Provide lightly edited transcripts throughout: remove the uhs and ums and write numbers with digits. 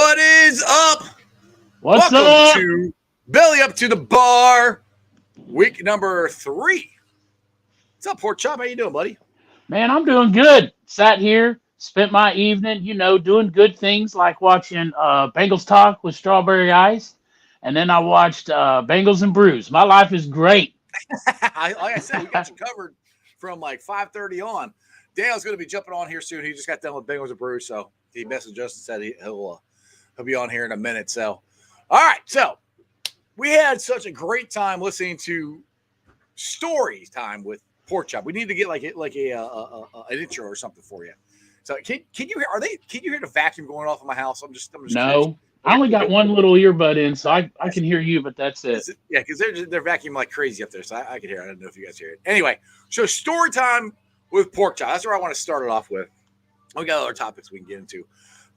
What is up? What's Welcome up? to Belly Up to the Bar, week number 3. What's up, Pork Chop? How you doing, buddy? Man, I'm doing good. Sat here, spent my evening, doing good things like watching Bengals Talk with Strawberry Ice. And then I watched Bengals and Brews. My life is great. Like I said, we got you covered from like 5:30 on. Dale's going to be jumping on here soon. He just got done with Bengals and Brews, so he messaged us and said he'll be on here in a minute. So, all right. So we had such a great time listening to stories time with Pork Chop. We need to get like an intro or something for you. So can you hear? Can you hear the vacuum going off in my house? I'm just curious. No, I only got one little earbud in, so I can hear you, but that's it. Yeah, because they're vacuuming like crazy up there, so I can hear it. I don't know if you guys hear it. Anyway, so story time with Pork Chop. That's where I want to start it off with. We got other topics we can get into,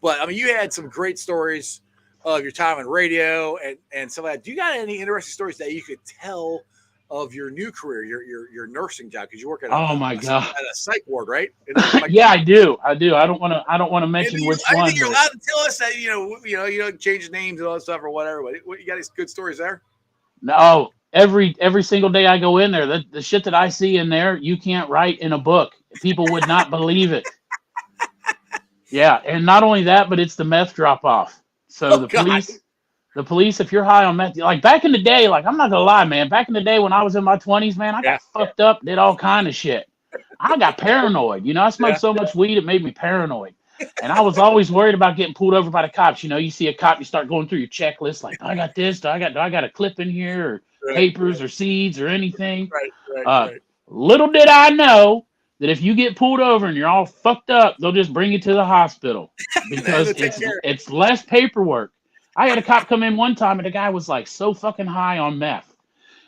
but I mean, you had some great stories of your time in radio and stuff like that. Do you got any interesting stories that you could tell of your new career, your nursing job? Because you work at a psych ward, right? Yeah, I do. I don't want to mention which one. I think you're allowed to tell us that you don't change names and all that stuff or whatever. But you got any good stories there? No, every single day I go in there, the shit that I see in there, you can't write in a book. People would not believe it. Yeah, and not only that, but it's the meth drop off. So the police, if you're high on meth, like back in the day, like I'm not gonna lie, man. Back in the day when I was in my 20s, man, I got fucked up, did all kind of shit. I got paranoid. I smoked so much weed it made me paranoid. And I was always worried about getting pulled over by the cops. You see a cop, you start going through your checklist, like, I got this, do I got a clip in here, or papers or seeds or anything. Right. Little did I know that if you get pulled over and you're all fucked up, they'll just bring you to the hospital because it's less paperwork. I had a cop come in one time and the guy was like so fucking high on meth.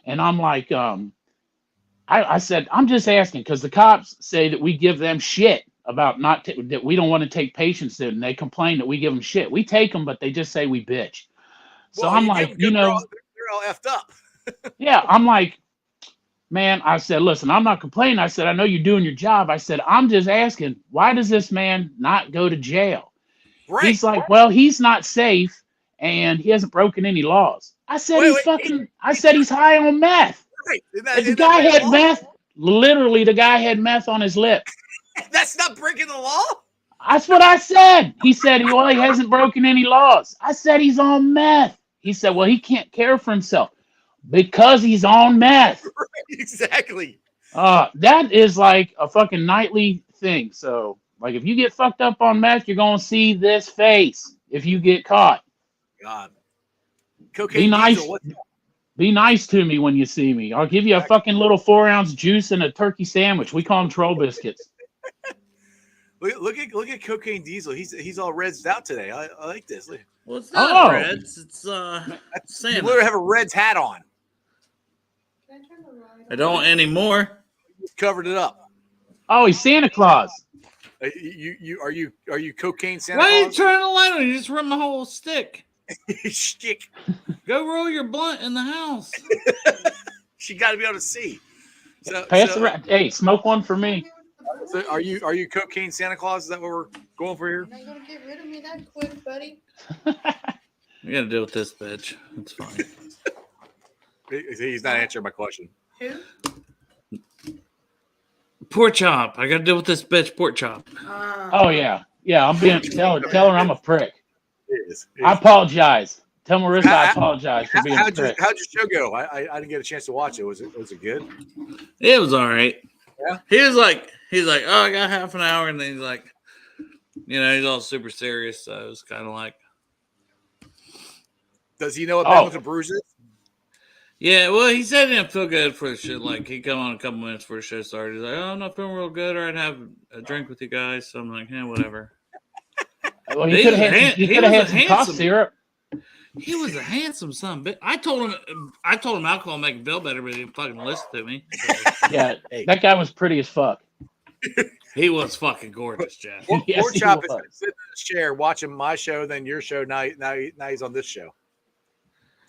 And I'm like, I said, I'm just asking because the cops say that we give them shit about that we don't want to take patients in. And they complain that we give them shit. We take them, but they just say we bitch. So I'm like, they're all effed up. Yeah, I'm like, man, I said, listen, I'm not complaining. I said, I know you're doing your job. I said, I'm just asking, why does this man not go to jail? Right. He's like, well, he's not safe and he hasn't broken any laws. I said, I said, he's high on meth. Right. The guy had meth. Literally, the guy had meth on his lip. That's not breaking the law? That's what I said. He said, well, he hasn't broken any laws. I said, he's on meth. He said, well, he can't care for himself. Because he's on meth. Right, exactly. That is like a fucking nightly thing. So, like, if you get fucked up on meth, you're gonna see this face if you get caught. God. Cocaine Diesel. Be nice to me when you see me. I'll give you a fucking little 4-ounce juice and a turkey sandwich. We call them troll biscuits. Look at Cocaine Diesel. He's all redsed out today. I like this. Well, it's not Reds. It's Santa. You literally have a Reds hat on. I don't anymore. You covered it up. Oh, he's Santa Claus. Are you cocaine Santa Why Claus? are you trying to light on? You just run the whole stick. Stick. Go roll your blunt in the house. She got to be able to see. So, hey, smoke one for me. So are you cocaine Santa Claus? Is that what we're going for here? You're not gonna get rid of me that quick, buddy. You gotta deal with this bitch. It's fine. He's not answering my question. Who? Pork Chop. I gotta deal with this bitch, Pork Chop. Oh yeah. I'm being tell her I'm a prick. It is. I apologize. Tell Marissa I apologize for being a prick. How'd your show go? I didn't get a chance to watch it. Was it good? It was all right. Yeah. He's like, oh, I got half an hour, and then he's like, he's all super serious. So it was kind of like, does he know what Bengals and Brews is? Yeah, well, he said he didn't feel good for the shit. Like, he'd come on a couple minutes before the show started. He's like, oh, I'm not feeling real good, or I'd have a drink with you guys. So I'm like, whatever. Well, he could have had some cough syrup. He was a handsome son. But I told him alcohol make him feel better, but he didn't fucking listen to me. So. Yeah, that guy was pretty as fuck. He was fucking gorgeous, Jeff. Pork Chop is sitting in his chair watching my show, then your show. Now he's on this show.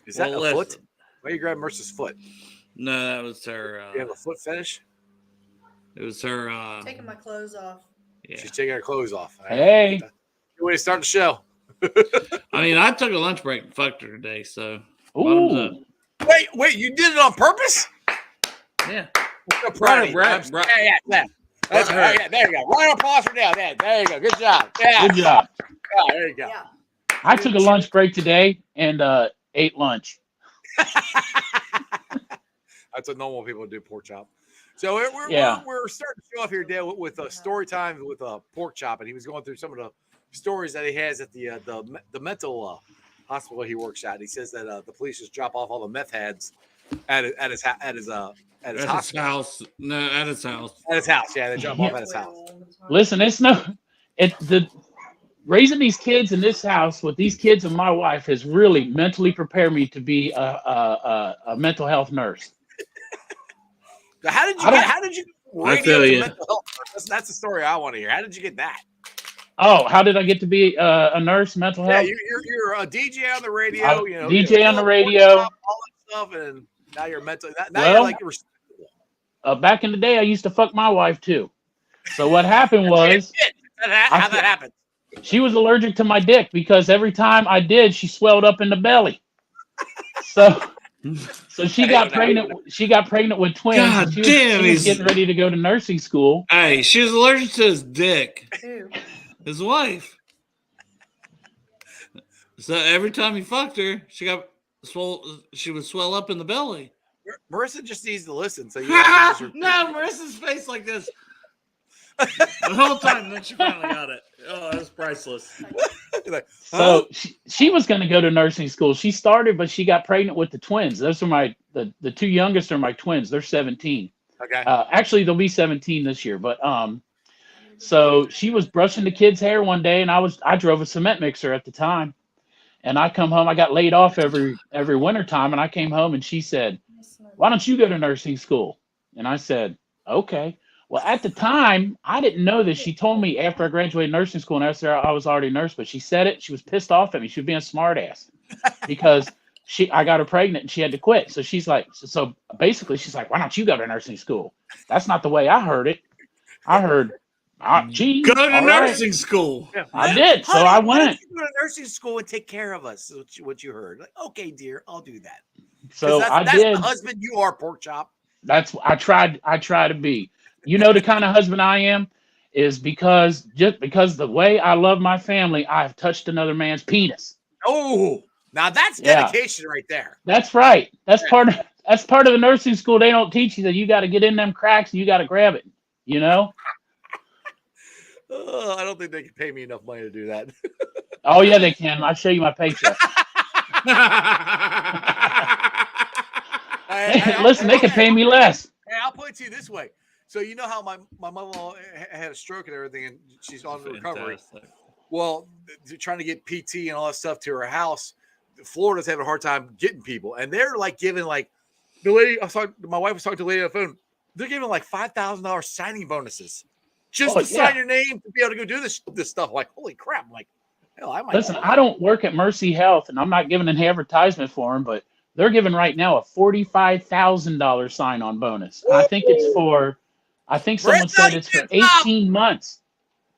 Is that a foot? Why you grab Mercer's foot? No, that was her. You have a foot fetish? It was her. Taking my clothes off. Yeah. She's taking her clothes off. Hey. Good way to start the show. I mean, I took a lunch break and fucked her today, so bottoms up. Ooh. Wait, you did it on purpose? Yeah. So proud of you. Right. Yeah. That's Right. yeah, there you go. Right applause for Dale. There you go. Good job. Yeah. Good job. Yeah, there you go. Yeah. I took a lunch break today and ate lunch. That's what normal people do, pork chop. So we're starting to show off here, Dale, with a story time with a pork chop, and he was going through some of the stories that he has at the mental hospital he works at. And he says that the police just drop off all the meth heads at his hospital. house. No, at his house. At his house, yeah, they drop off at his house. Listen, raising these kids in this house with these kids and my wife has really mentally prepared me to be a mental health nurse. So how did you I radio feel to you. mental health? That's the story I want to hear. How did you get that? Oh, how did I get to be a nurse, mental Yeah, health? you're a DJ on the radio. DJ on the radio. All that stuff, and now you're mentally. Now Well, you're like you're back in the day, I used to fuck my wife too. So what happened was how that happened. she was allergic to my dick because every time I did, she swelled up in the belly. So she got pregnant. She got pregnant with twins. God and she damn, was getting ready to go to nursing school. Hey, she was allergic to his dick. Ew. His wife. So every time he fucked her, she would swell up in the belly. Marissa just needs to listen. So you No, Marissa's face like this the whole time. Then she finally got it. Oh, that's priceless. like, So she was going to go to nursing school. She started, but she got pregnant with the twins. Those are the two youngest are my twins. They're 17. okay. Actually, they'll be 17 this year. But so she was brushing the kids' hair one day, and I drove a cement mixer at the time, and I come home. I got laid off every winter time, and I came home, and she said, "Why don't you go to nursing school?" And I said, "Okay." Well, at the time, I didn't know this. She told me after I graduated nursing school, and after I was already a nurse, but she said it. She was pissed off at me. She was being a smart ass because I got her pregnant and she had to quit. So she's like, so basically she's like, "Why don't you go to nursing school?" That's not the way I heard it. I heard, gee, Go to all right. nursing school. I did. So Honey, I why don't went. you go to nursing school and take care of us. Is what you heard. Like, okay, dear, I'll do that. So that's I did. the husband you are, pork chop. That's I try to be. You know the kind of husband I am is because the way I love my family, I've touched another man's penis. Oh, now that's Yeah. dedication right there. That's right. That's part of the nursing school. They don't teach you that you got to get in them cracks and you got to grab it. You know? I don't think they can pay me enough money to do that. Oh yeah, they can. I'll show you my paycheck. Listen, they can pay me less. Hey, I'll put it to you this way. So you know how my mother-in-law had a stroke and everything, and she's on recovery. Fantastic. Well, they're trying to get PT and all that stuff to her house. Florida's having a hard time getting people, and they're like giving like the lady. My wife was talking to the lady on the phone. They're giving like $5,000 signing bonuses just to sign your name to be able to go do this stuff. Like, holy crap! I'm like, hell, I might. Listen, I don't work at Mercy Health, and I'm not giving an advertisement for them, but they're giving right now a $45,000 sign-on bonus. I think it's for. I think someone said it's for 18 months.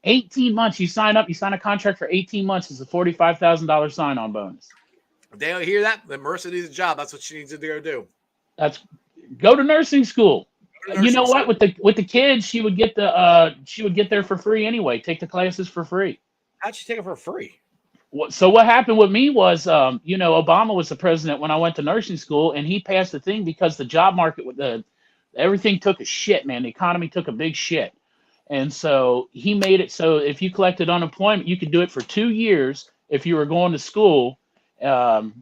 18 months. You sign up. You sign a contract for 18 months. It's a $45,000 sign-on bonus. They don't hear that. Then Marissa needs a job. That's what she needs to go do. Go to nursing school. Go to You know nursing what? With the kids, she would get there for free anyway. Take the classes for free. How'd you take it for free? So what happened with me was, Obama was the president when I went to nursing school, and he passed the thing because the job market everything took a shit, man. The economy took a big shit. And so he made it so if you collected unemployment, you could do it for 2 years if you were going to school to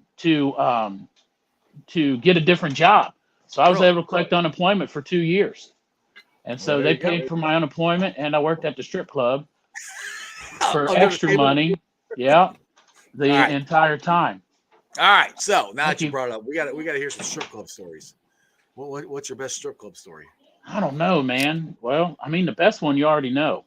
get a different job. So I was able to collect unemployment for 2 years. And so they paid for my unemployment, and I worked at the strip club for extra money. Yeah. The entire time. All right. So now that you you. brought it up, we got to hear some strip club stories. What's your best strip club story? I don't know, man. Well, I mean, the best one you already know.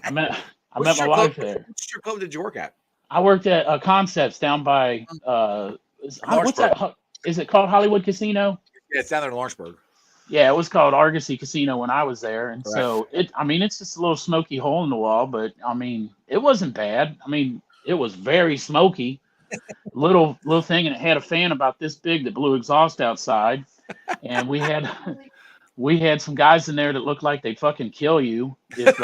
I met my wife there. What strip club did you work at? I worked at Concepts down by what's that? Is it called Hollywood Casino? Yeah, it's down there in Lawrenceburg. Yeah, it was called Argosy Casino when I was there, and so it's just a little smoky hole in the wall, but I mean, it wasn't bad. I mean, It was very smoky, little thing, and it had a fan about this big that blew exhaust outside. And we had some guys in there that looked like they'd fucking kill you if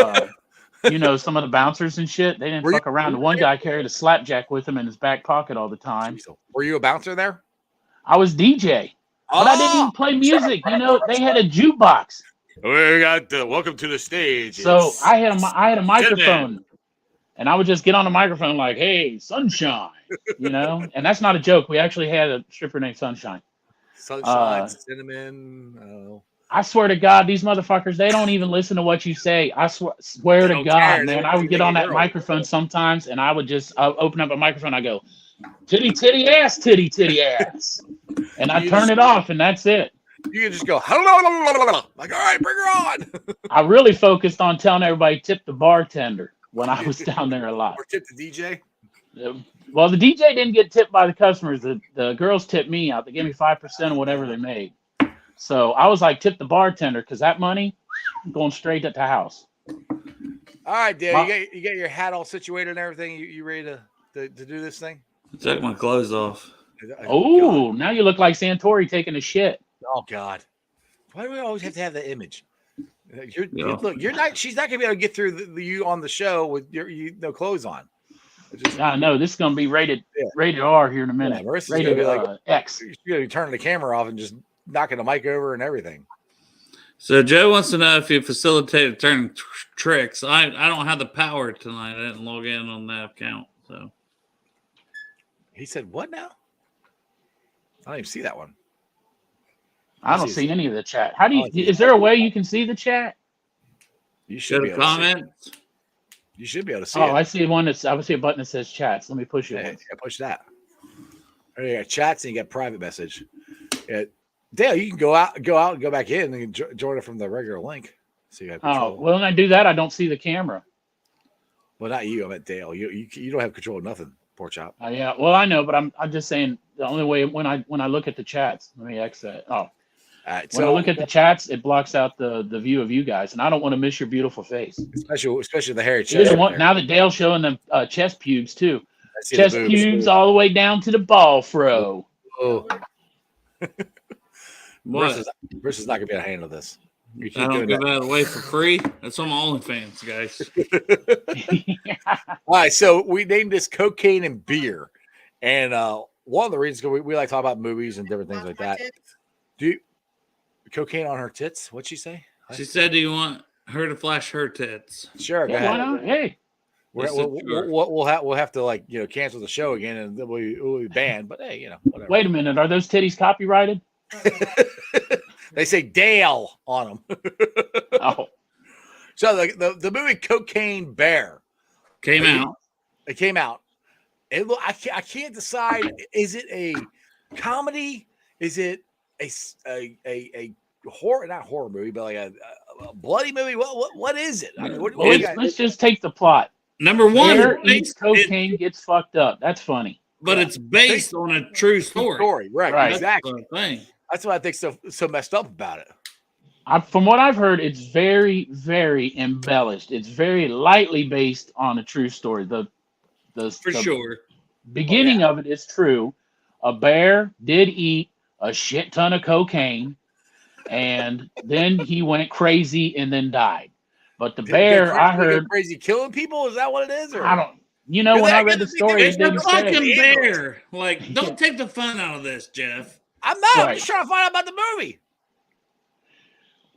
some of the bouncers and shit. They didn't Were you- fuck around. The one guy carried a slapjack with him in his back pocket all the time. Jeez. Were you a bouncer there? I was DJ, but I didn't even play music. They had a jukebox. We got welcome to the stage. So I had a microphone, and I would just get on the microphone like, "Hey, Sunshine," and that's not a joke. We actually had a stripper named Sunshine. Sunshine, cinnamon. I swear to God, these motherfuckers, they don't even listen to what you say. I swear to don't God, care. man. They I would get on that girl. microphone sometimes, and I would just open up a microphone. I go, titty, titty, ass, titty, titty, ass. And I You turn just- it off, and that's it. You can just go, hello, like, all right, bring her on. I really focused on telling everybody tip the bartender when I was down there a lot. Or tip the DJ. Well, the DJ didn't get tipped by the customers. The girls tipped me out. They gave me 5% of whatever they made. So I was like, tip the bartender, because that money going straight at the house. All right, Dale, My- you got your hat all situated and everything. You ready to do this thing? Took my clothes off. Oh, now you look like Santori taking a shit. Oh God! Why do we always have to have that image? Yeah. You're not. She's not gonna be able to get through you on the show with you no clothes on. I know this is gonna be rated Yeah. R here in a minute. Marissa's Rated gonna be like- X. She's gonna be turning the camera off and just knocking the mic over and everything. So Joe wants to know if you facilitated turning tricks. I don't have the power tonight. I didn't log in on that account. So He said, "What now?" I don't even see that one. I don't see any of the chat. How do you? Is there a way you can see the chat? You should go be to able to see it. comment. You should be able to see Oh, it. I see one I see a button that says chats. Let me push it. Yeah, once. push that. There you got chats and you got private message. Yeah. Dale, you can go out and go back in and join it from the regular link. So you got Oh, control. well, when I do that, I don't see the camera. Well, not you. I meant Dale. You don't have control of nothing. Poor chop. Yeah, well, I know, but I'm just saying the only way when I look at the chats, let me exit. Oh, All right. when I So look at the chats, it blocks out the view of you guys, and I don't want to miss your beautiful face. especially the hairy You chest. don't want, there. now that Dale's showing them chest pubes too, I see the chest boobs. pubes all the way down to the ball fro. Oh, What? Marissa's not gonna be able to handle this. You keep I don't doing give that. that away for free. That's on my OnlyFans, guys. All right, so we named this cocaine and beer, and one of the reasons we like to talk about movies and different things like that. Do you, cocaine on her tits? What'd she say? She said, "Do you want her to flash her tits?" Sure, go Yeah, why ahead. not? Hey, We'll have to cancel the show again and we'll be banned. But hey, whatever. wait a minute. Are those titties copyrighted? They say Dale on them. Oh, So the movie Cocaine Bear Came out. it came out. I can't decide. Is it a comedy? Is it a horror? Not horror movie, but like a bloody movie. What is it? I mean, what well, do you got? let's just take the plot. Number one, Bear it's eats cocaine, gets fucked up. That's funny. but it's based on a true story. Right? Right. Exactly. That's the thing. That's what I think so messed up about it. From what I've heard, it's very, very embellished. It's very lightly based on a true story. For the sure. beginning of it is true. A bear did eat a shit ton of cocaine, and then he went crazy and then died. But the bear, I heard, crazy killing people. Is that what it is? Or I don't. You know, when I read the story, it It's a didn't say. fucking bear. Like, don't take the fun out of this, Jeff. I'm not. I'm Right. just trying to find out about the movie.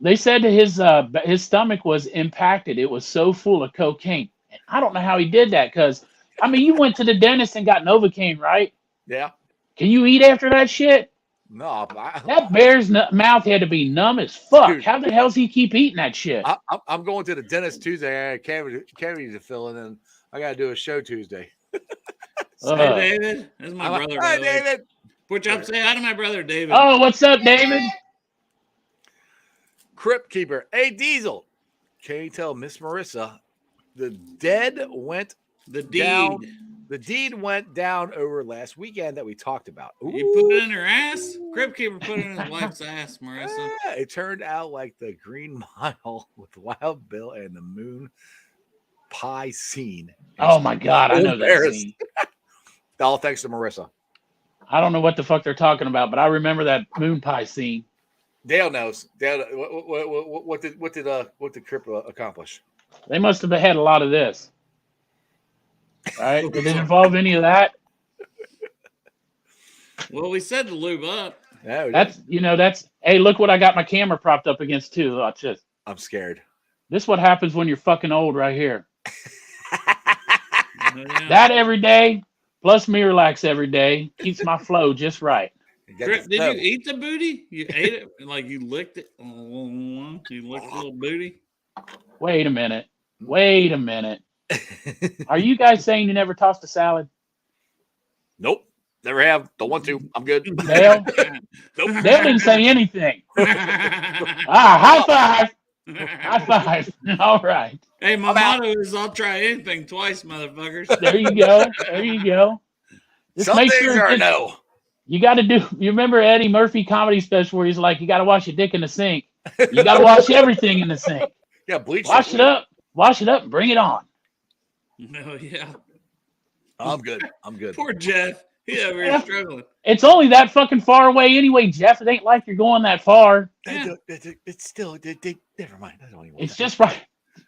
They said his stomach was impacted. It was so full of cocaine. And I don't know how he did that because, I mean, you went to the dentist and got Novocaine, right? Yeah. Can you eat after that shit? No. That bear's mouth had to be numb as fuck. Dude. How the hell's he keep eating that shit? I'm going to the dentist Tuesday. I got cavities to fill in, and I got to do a show Tuesday. Hey, David. That's my I'm brother. Hi, by the way. David. Put up, say hi to my brother, David. Oh, what's up, David? Crypt Keeper. Hey, Diesel. Can you tell Miss Marissa the deed went The deed. down? The deed went down over last weekend that we talked about. You put it in her ass? Crypt Keeper put it in his wife's ass, Marissa. Yeah, it turned out like the Green Mile with Wild Bill and the Moon pie scene. Oh my god, I so know that embarrassed. scene. All thanks to Marissa. I don't know what the fuck they're talking about, but I remember that moon pie scene. Dale knows. Dale, what did Crip accomplish? They must have had a lot of this. Right? Did it involve any of that? Well, we said to lube up. No, That's hey, look what I got my camera propped up against too. Watch this. I'm scared. This is what happens when you're fucking old right here. Yeah. That every day, plus Miralax every day, keeps my flow just right. Did you eat the booty? You ate it? Like you licked it? You licked the little booty? Wait a minute. Are you guys saying you never tossed a salad? Nope. Never have. Don't want to. I'm good. Dale? Nope. Dale didn't say anything. High five. High five. All right. Hey, my motto is I'll try anything twice, motherfuckers. There you go. Just Some make things sure are it's- no. You got to do. You remember Eddie Murphy comedy special where he's like, you got to wash your dick in the sink. You got to wash everything in the sink. Yeah, bleach. Wash it up, and bring it on. Oh, yeah. I'm good. Poor Jeff. He's over here struggling. It's only that fucking far away anyway, Jeff. It ain't like you're going that far. It's still. Never mind. I don't even. It's just right.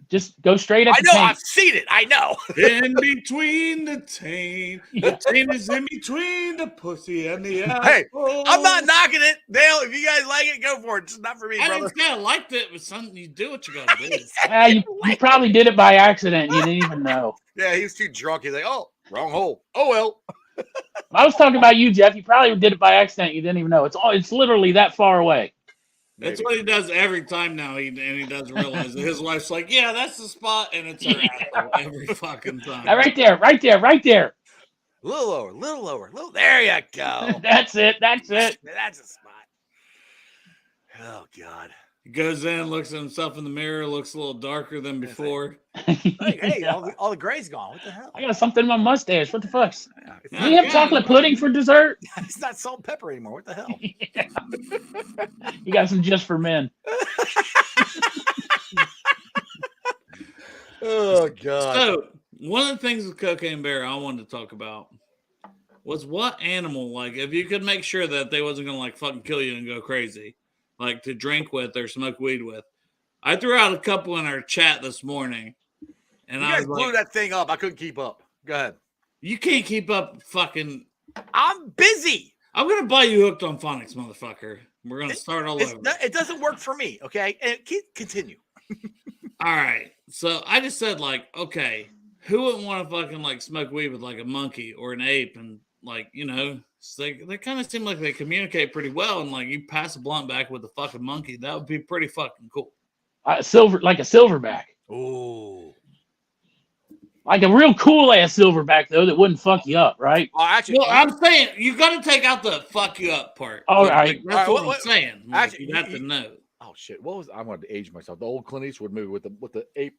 Just go straight at I the know. tank. I've seen it. I know. In between the taint. The taint is in between the pussy and the ass. Hey, I'm not knocking it, Dale. If you guys like it, go for it. It's not for me, I brother. just kind of liked it, but something you do what you gotta do. You probably did it by accident. You didn't even know. Yeah, he was too drunk. He's like, oh, wrong hole. Oh well. I was talking about you, Jeff. You probably did it by accident. You didn't even know. It's literally that far away. That's what he does every time now. He doesn't realize that his wife's like, yeah, that's the spot, and it's her asshole every fucking time. Right there. A little lower. There you go. That's it. That's a spot. Oh God. He goes in, looks at himself in the mirror, looks a little darker than before. Hey, all the gray's gone. What the hell? I got something in my mustache. What the fuck? It's Do you have chocolate pudding for dessert? It's not salt and pepper anymore. What the hell? You got some just for men. Oh God. So, one of the things with Cocaine Bear I wanted to talk about was what animal, like, if you could make sure that they wasn't going to, like, fucking kill you and go crazy, like, to drink with or smoke weed with. I threw out a couple in our chat this morning, and You I guys was blew like, that thing up. I couldn't keep up. Go ahead. you can't keep up fucking... I'm busy. I'm going to buy you hooked on phonics, motherfucker. We're going to start all over. It doesn't work for me. Okay, and continue. All right. So I just said, like, okay, who wouldn't want to fucking, like, smoke weed with, like, a monkey or an ape? And, like, you know, they kind of seem like they communicate pretty well. And, like, you pass a blunt back with a fucking monkey. That would be pretty fucking cool. Like a silverback. Ooh. Like a real cool ass silverback, though, that wouldn't fuck you up, right? Oh, actually, Well, I'm saying you got to take out the fuck you up part. All Like, right. that's All what right, I'm saying. Like, actually, you have to know. Oh shit! What was I wanted to age myself? The old Clint Eastwood movie with the ape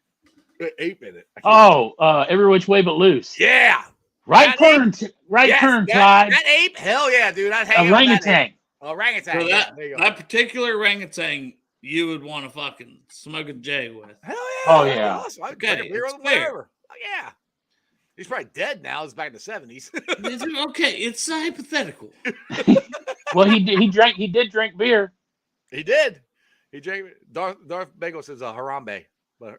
in it. I can't Every Which Way But Loose. yeah, Right That turn, Yes, turn, that, Clyde. that ape. Hell yeah, dude! I'd hang out with that ape. Orangutan. Orangutan. So Yeah, there you go. that particular orangutan you would want to fucking smoke a J with. Hell yeah! Oh, yeah. Awesome. I'd Okay, drink a beer it's with him fair. forever. Oh yeah. He's probably dead now. It's back in the 70s. Okay, it's hypothetical. Well, he did drink beer. He did. He drank. Darth Bagel says Harambe, but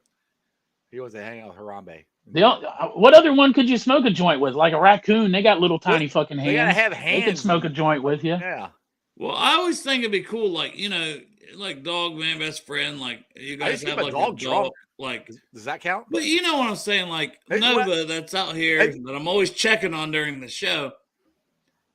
he wasn't hanging out with Harambe. What other one could you smoke a joint with? Like a raccoon, they got little tiny fucking They gotta hands. have They hands. could smoke a joint with you. Yeah. Well, I always think it'd be cool, like, you know, like dog man, best friend, like you I guys used to have keep like a dog drunk. like. Does that count? But you know what I'm saying, like Hey, Nova, that's out here Hey. that I'm always checking on during the show.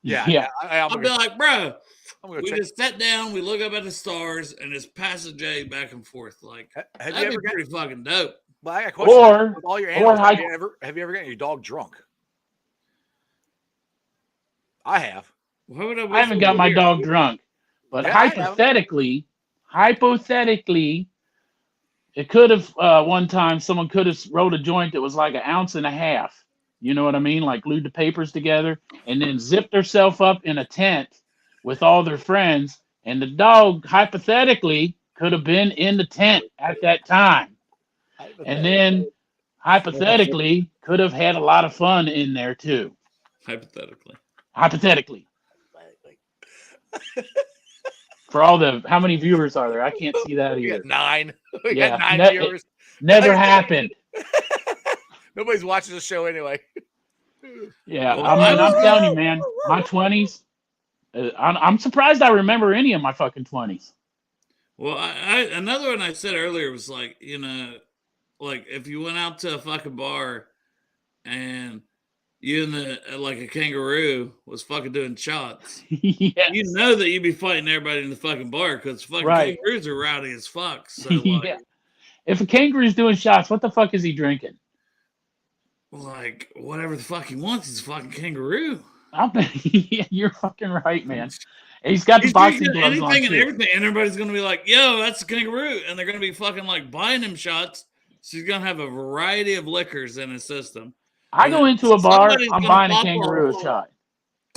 Yeah. I'm I'll be like, bro, gonna we check. just sat down, we look up at the stars, and just pass a J back and forth. Like Have you that'd ever be got? pretty fucking dope. Well, I got a question. Or- With all your or animals, high- have you ever gotten your dog drunk? I have. Why would I haven't got my dog drunk, but Yeah, I have. hypothetically, it could have one time someone could have rolled a joint that was like 1.5 ounces. You know what I mean? Like glued the papers together and then zipped herself up in a tent with all their friends, and the dog hypothetically could have been in the tent at that time. And then hypothetically could have had a lot of fun in there too. Hypothetically. Hypothetically. For all the how many viewers are there? I can't see that We either. got 9. We Yeah, got 9 ne- viewers. Never happened. Nobody's watching the show anyway. Yeah, Well, I mean, I was I'm telling you, man, my 20s. I'm surprised I remember any of my fucking 20s. Well, I another one I said earlier was like, you know, like if you went out to a fucking bar and you and the like a kangaroo was fucking doing shots, Yes. you know that you'd be fighting everybody in the fucking bar because fucking Right. kangaroos are rowdy as fuck. So like, Yeah. If a kangaroo's doing shots, what the fuck is he drinking? like whatever the fuck he wants, he's a fucking kangaroo. I bet you're fucking right, man. And he's got the He's boxing drinking gloves on anything and too. everything, and everybody's gonna be like, "Yo, that's a kangaroo," and they're gonna be fucking like buying him shots. So he's gonna have a variety of liquors in his system. I go into a bar, Somebody's I'm gonna buying a pop kangaroo off. shot.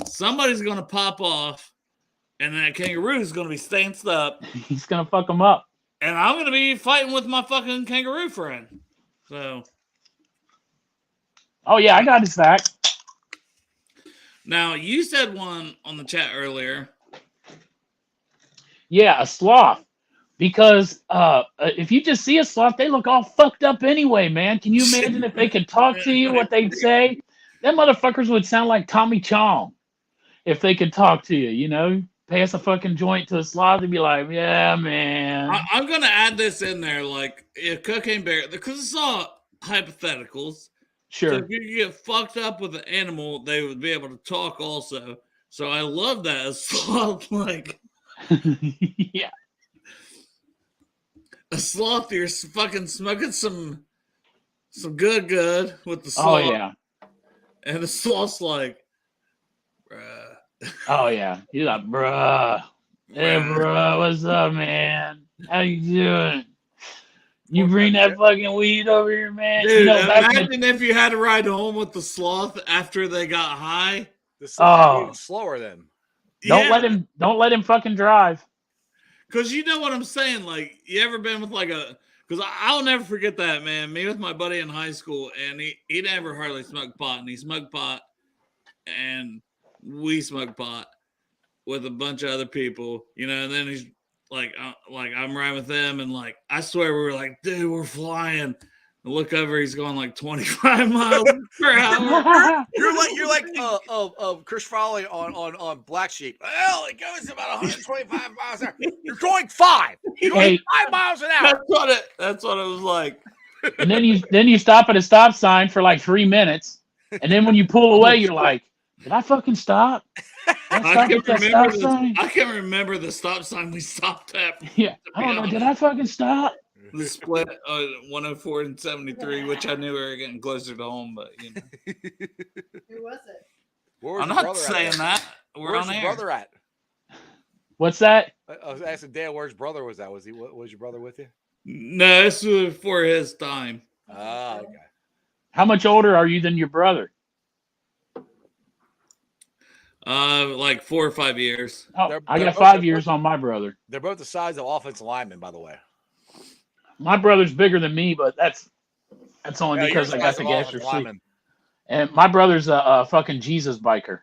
Somebody's gonna pop off, and that kangaroo is gonna be stanced up, He's gonna fuck him up. and I'm gonna be fighting with my fucking kangaroo friend. So Oh yeah, I got his back. now you said one on the chat earlier. Yeah, a sloth. Because if you just see a sloth, they look all fucked up anyway, man. Can you imagine if they could talk to you, what they'd say? Them motherfuckers would sound like Tommy Chong if they could talk to you, you know? Pass a fucking joint to a sloth and be like, yeah, man. I'm gonna add this in there, like if Cocaine Bear, because it's all hypotheticals. So Sure. if you get fucked up with an animal, they would be able to talk also. So I love that as sloth, like Yeah. a sloth. You're fucking smoking some good with the Oh, sloth, yeah. and the sloth's like, bruh. Oh, yeah. He's like, bruh. Hey, bruh, what's up, man? How you doing? You bring that fucking weed over here, man? Dude, You know, back in the- imagine if you had to ride home with the sloth after they got high. The sloth even Oh. slower then. don't let him fucking drive. Because you know what I'm saying. Like, you ever been with like a? Because I'll never forget that, man. Me with my buddy in high school, and he never hardly smoked pot, and he smoked pot, and we smoked pot with a bunch of other people, you know. And then he's like I'm riding with them, and like I swear we were like, dude, we're flying. I look over, he's going like 25 miles per hour. You're like Chris Farley on Black Sheep. Well, it goes about 125 miles an hour. You're going 5. You're going Hey. 5 miles an hour. That's what it was like. And then you stop at a stop sign for like 3 minutes, and then when you pull away, you're like, "Did I fucking stop? Did I stop at that stop sign?" I can't remember the stop sign we stopped at. Yeah, I don't know. Did I fucking stop? The split 104 and 73, which I knew we were getting closer to home, but you know. Who was it? Where's I'm your not brother saying at? that. We're Where's on your air. brother at? What's that? I was asking Dale, where's brother was that? Was your brother with you? No, this was before his time. Oh, okay. How much older are you than your brother? Like 4 or 5 years. Oh, They're- I they're got both- 5 years on my brother. They're both the size of offensive linemen, by the way. My brother's bigger than me, but that's only Yeah, because you're I got the the size of extra offensive sleep. linemen. And my brother's a fucking Jesus biker.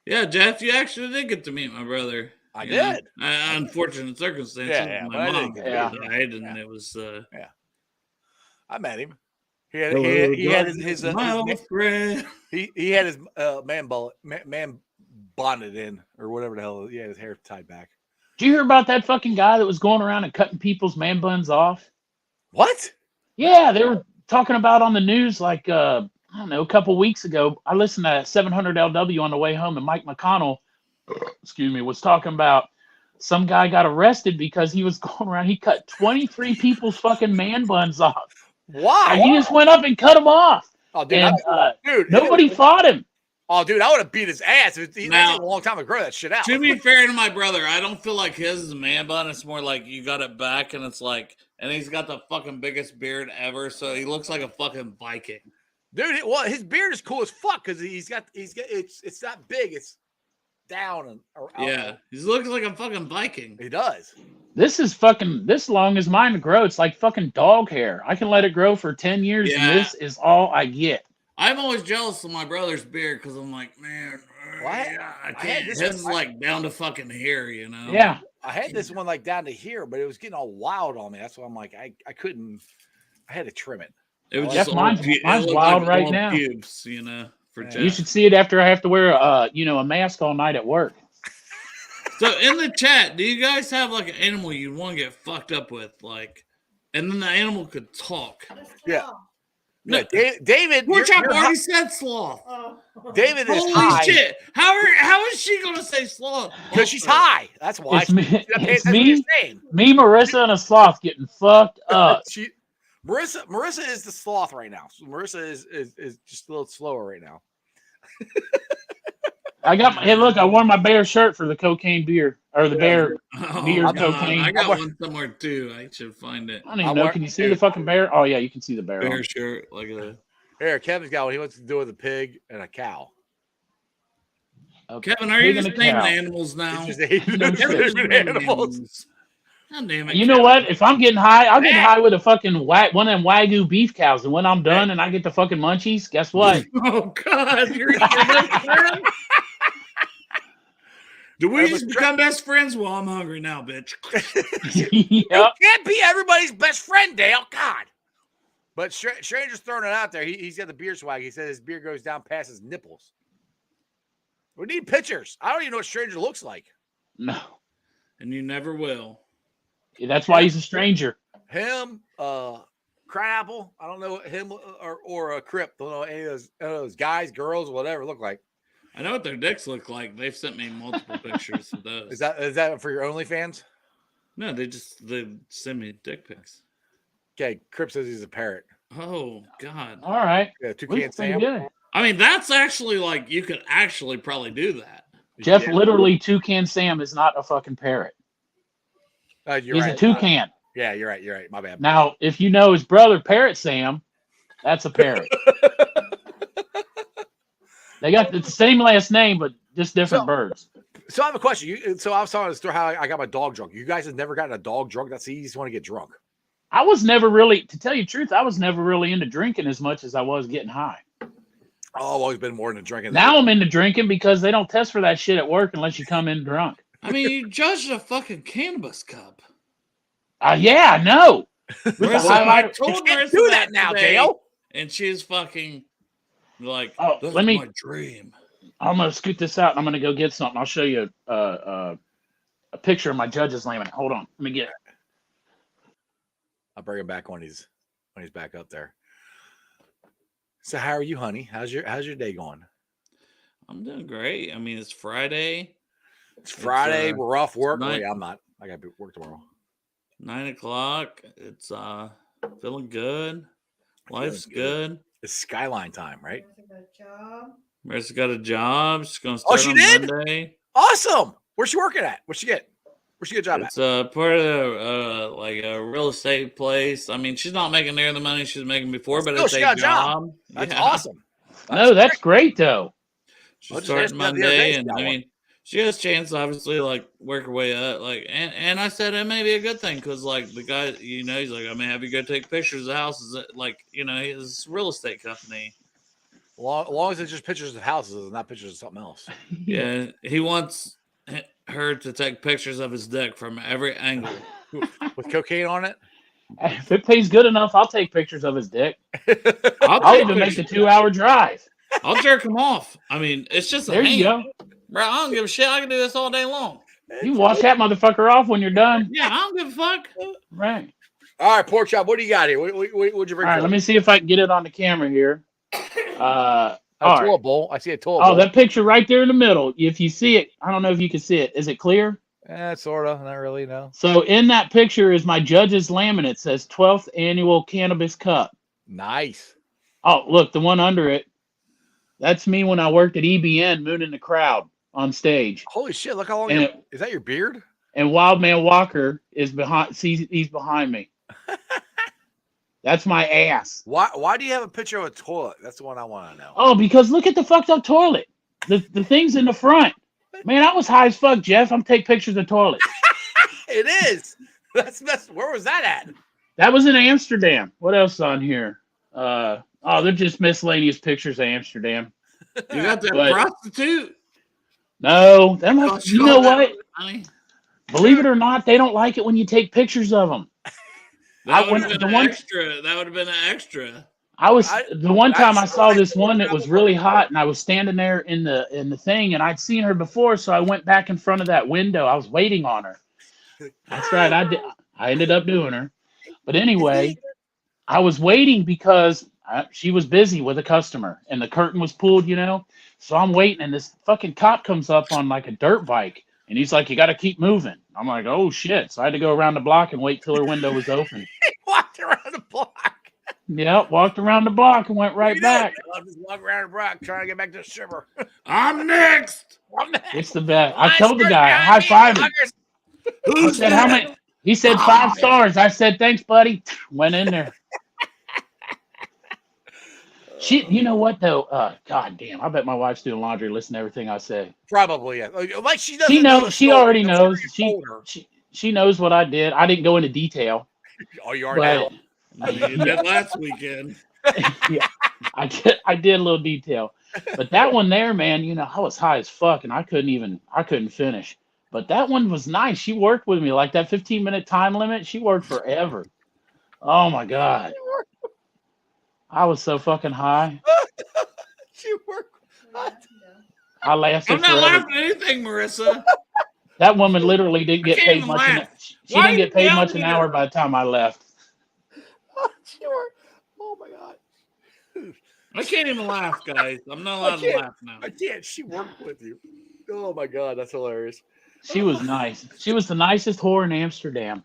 Yeah, Jeff, you actually did get to meet my brother. I You know, did. unfortunate circumstances. Yeah, my but I did mom get to meet him. died, and Yeah. it was. I met him. He had his my old friend. he had his man bonnet in or whatever the hell. He had his hair tied back. Did you hear about that fucking guy that was going around and cutting people's man buns off? What? Yeah, they were talking about on the news like I don't know, a couple weeks ago. I listened to 700 LW on the way home, and Mike McConnell, was talking about some guy got arrested because he was going around. He cut 23 people's fucking man buns off. Why? And he just went up and cut them off. Oh, dude, And dude, nobody fought him. Oh, dude, I would have beat his ass. It took Now- a long time to grow that shit out. To be fair to my brother, I don't feel like his is a man bun. It's more like you got it back, and it's like, and he's got the fucking biggest beard ever, so he looks like a fucking Viking. Dude, his beard is cool as fuck because he's got it's not big. down and Yeah, he looks like a fucking Viking. he does. This is fucking this long as mine to grow. It's like fucking dog hair. I can let it grow for 10 years, Yeah. and this is all I get. I'm always jealous of my brother's beard because I'm like, man, What? yeah, I I had can't. this His is one- like down to fucking hair, you know? Yeah. I had this one like down to here, but it was getting all wild on me. That's why I'm like, I couldn't. I had to trim it. It was Jeff, just mine's- all it mine's looked wild right all now. Pubes, you know, for Yeah. Jeff. You should see it after I have to wear a mask all night at work. So in the chat, do you guys have like an animal you'd want to get fucked up with, like, and then the animal could talk? Yeah. No. Yeah, David. Poor chap you're already said sloth. Oh. David is Holy high shit! How is she gonna say sloth? because she's high. That's why. It's me, Okay, it's that's what you're me, saying. me, Marissa, and a sloth getting fucked up. Marissa is the sloth right now. So Marissa is just a little slower right now. I got my, hey, look, I wore my bear shirt for the cocaine beer or the bear. Oh, Beer, God, cocaine. I got one somewhere too. I should find it. I don't even I know. wear- Can you see the fucking bear? Oh yeah, you can see the bear. on Bear it. shirt, like a. Here, Kevin's got what he wants to do with a pig and a cow. Okay. Kevin, are you Pig and just a naming cow. animals now? He's just No he's shit. naming animals. God damn it, You know Kevin. what? If I'm getting high, I'll get high with a fucking one of them Wagyu beef cows. And when I'm done and I get the fucking munchies, guess what? Oh God, you're best friend. Do we I just was become best friends? Well, I'm hungry now, bitch. You Yep. can't be everybody's best friend, Dale. God. But Stranger's throwing it out there. He's got the beard swag. He said his beard goes down past his nipples. We need pictures. I don't even know what Stranger looks like. No. And you never will. That's why he's a stranger. Him, Crabapple. I don't know him or a Crip. Don't know any of those guys, girls, whatever look like. I know what their dicks look like. They've sent me multiple pictures of those. Is that for your OnlyFans? No, they send me dick pics. Okay, Crip says he's a parrot. Oh God. All right. Yeah, We Toucan Sam. good. I mean, that's actually like you could actually probably do that. Jeff, Yeah. literally, Toucan Sam is not a fucking parrot. You're He's right. a toucan. Yeah, you're right. You're right. My bad. Now, if you know his brother, Parrot Sam, that's a parrot. They got the same last name, but just different So- birds. So I have a question. So I was telling the story how I got my dog drunk. You guys have never gotten a dog drunk? That's the easiest one to get drunk. I was never really, to tell you the truth, I was never really into drinking as much as I was getting high. Oh, I've always been more into drinking. Now I'm into drinking because they don't test for that shit at work unless you come in drunk. I mean, you judged a fucking cannabis cup. Yeah, I know. Marissa, I I told you can't Marissa do that now, today, Dale. and she's fucking like, Oh, that's let me- my dream. I'm gonna scoot this out and I'm gonna go get something. I'll show you a picture of my judge's laminate. Hold on, let me get it. I'll bring him back when he's back up there. So how are you, honey? How's your day going? I'm doing great. I mean, it's Friday, It's Friday. We're off work. Oh, night. yeah, I'm not. I got to work tomorrow. 9:00. It's feeling good. Life's Feeling good. good. It's Skyline time, right? That's a good job. Marissa's got a job. She's gonna Oh, start she on did? Monday. Awesome. Where's she working at? What's she get? Where's she get a job at? It's part of like a real estate place. I mean, she's not making near the money she's making before, but Still, it's she a got a job. job. That's Yeah. awesome. No, that's great though. She's I just starting asked about the other day Monday, she and got I one. mean, she has a chance to obviously like work her way up. Like, and I said it may be a good thing because like the guy, you know, he's like, I may have you go take pictures of the houses. Like, you know, his real estate company. As long as it's just pictures of houses and not pictures of something else. Yeah, he wants her to take pictures of his dick from every angle. With cocaine on it? If it pays good enough, I'll take pictures of his dick. I'll, I'll take even make the pictures. 2-hour drive. I'll jerk him off. I mean, it's just a There you hand. go. Bro, I don't give a shit. I can do this all day long. You wash that motherfucker off when you're done. Yeah, I don't give a fuck. Right. All right, pork chop. What do you got here? What'd you All bring? right, let me see if I can get it on the camera here. A all toilet right. bowl. I see a toilet Oh, bowl. that picture right there in the middle. If you see it, I don't know if you can see it. Is it clear? Sort of. Not really, no. So in that picture is my judge's laminate. It says 12th Annual Cannabis Cup. Nice. Oh, look, the one under it. That's me when I worked at EBN, mooning the crowd on stage. Holy shit! Look how long. And Is that your beard? And Wildman Walker is behind. He's behind me. That's my ass. Why do you have a picture of a toilet? That's the one I want to know. Oh, because look at the fucked up toilet. The thing's in the front. Man, I was high as fuck, Jeff. I'm taking pictures of toilets. It is. That's where was that at? That was in Amsterdam. What else on here? They're just miscellaneous pictures of Amsterdam. You got that But- prostitute? No, that must, you know what? Honey? Believe it or not, they don't like it when you take pictures of them. That I would went- have the been one- extra. That would have been an extra. The one time I saw this told one her that I was was really working. hot, and I was standing there in the thing, and I'd seen her before, so I went back in front of that window. I was waiting on her. That's right. I ended up doing her. But anyway, I was waiting because she was busy with a customer, and the curtain was pulled, So I'm waiting, and this fucking cop comes up on like a dirt bike, and he's like, "You got to keep moving." I'm like, "Oh shit!" So I had to go around the block and wait till her window was open. He walked around the block. Yep, walked around the block and went right back. I'm just walking around the block trying to get back to the shimmer. I'm next. It's the best. I told the guy, high five him. I Who's said, "How that? many?" He said, 5 stars. I said, "Thanks, buddy." Went in there. She, you know what though? God damn! I bet my wife's doing laundry. Listen to everything I say. Probably, yeah. Like she doesn't. She know the knows. She story already until knows. you told her. She knows what I did. I didn't go into detail, Oh, you are now. but You did last weekend. yeah, I did a little detail. But that one there, man, I was high as fuck, and I couldn't finish. But that one was nice. She worked with me like that 15-minute time limit. She worked forever. Oh my god, I was so fucking high. She worked. I lasted I'm not forever. laughing at anything, Marissa. That woman literally didn't get can't paid even much. laugh. She Why didn't get you paid yelling much an at hour her? by the time I left. She worked. Oh my god. I can't even laugh, guys. I'm not allowed to can't. laugh now. I can't. She worked with you. Oh my god, that's hilarious. She was nice. She was the nicest whore in Amsterdam.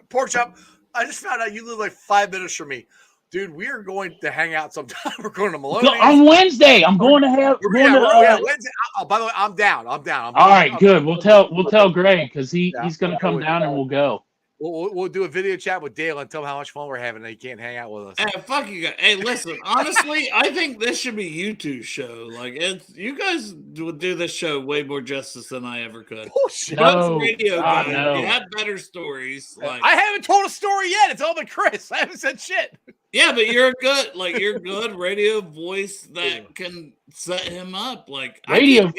Pork chop. I just found out you live like 5 minutes from me, dude. We are going to hang out sometime. We're going to Maloney's. On Wednesday, I'm going to have. Yeah, Wednesday. Oh, by the way, I'm down. I'm down. All right, good. We'll tell Greg because Yeah, he's gonna come down and we'll go. We'll do a video chat with Dale and tell him how much fun we're having. And he can't hang out with us. Hey, fuck you guys. Hey, listen. Honestly, I think this should be you two's show. Like, you guys would do this show way more justice than I ever could. Bullshit. No, Radio God, guys, no. you have better stories. Like, I haven't told a story yet. It's all been Chris. I haven't said shit. yeah, but you're a good radio voice that can set him up. Like Radio.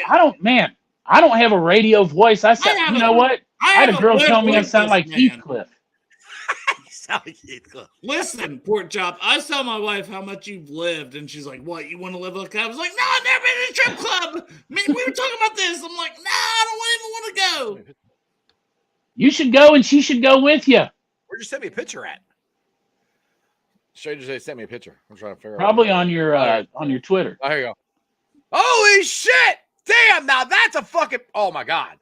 I don't have a radio voice. I said, have you know a- what? I had a have girl good tell me I voice, sound this like man. Heathcliff. You sound like Heathcliff. Listen, pork chop. I tell my wife how much you've lived, and she's like, "What? You want to live like that?" I was like, "No, I've never been to a strip club." We were talking about this. I'm like, "No, I don't even want to go." You should go, and she should go with you. Where'd you send me a picture at? Strangers, they sent me a picture. I'm trying to figure Probably out. on your Twitter. Oh, here you go. Holy shit! Damn, now that's a fucking. Oh my god!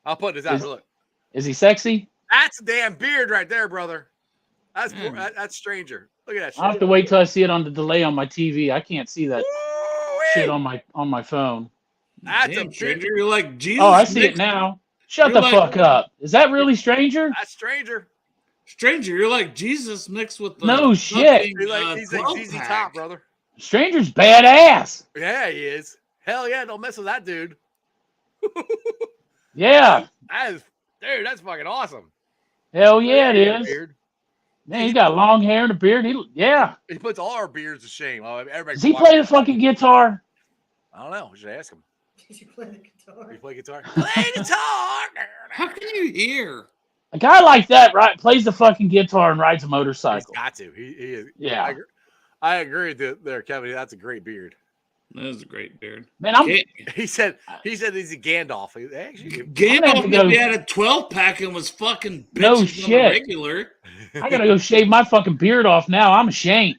I'll put this out. Is- Look, Is he sexy? that's a damn beard right there, brother. That's Man. that's stranger. Look at that shit. I'll have to wait till I see it on the delay on my TV. I can't see that Woo-wee! shit on my phone. That's Damn, a stranger. You're like Jesus. Oh, I see it mixed- now. Shut You're the like- fuck up. Is that really Stranger? That's stranger. Stranger, you're like Jesus mixed with the No shit. fucking, He's like 12 ZZ pack. Top, brother. Stranger's badass. Yeah, he is. Hell yeah, don't mess with that dude. Yeah. That is, dude, that's fucking awesome. Hell yeah, it is. Beard. Man, he got long hair and a beard. Yeah. He puts all our beards to shame. Oh, everybody. Does he play the fucking guitar? I don't know. We should ask him. Did you play the guitar? You play guitar? Play guitar. How can you hear? A guy like that, right, plays the fucking guitar and rides a He's motorcycle. got to. He is. Yeah. I agree with you there, Kevin. That's a great beard. That is a great beard. Man, I'm He said he's a Gandalf. He actually, Gandalf go- maybe had a 12 pack and was fucking bitching No on shit. the regular. I gotta go shave my fucking beard off now. I'm ashamed.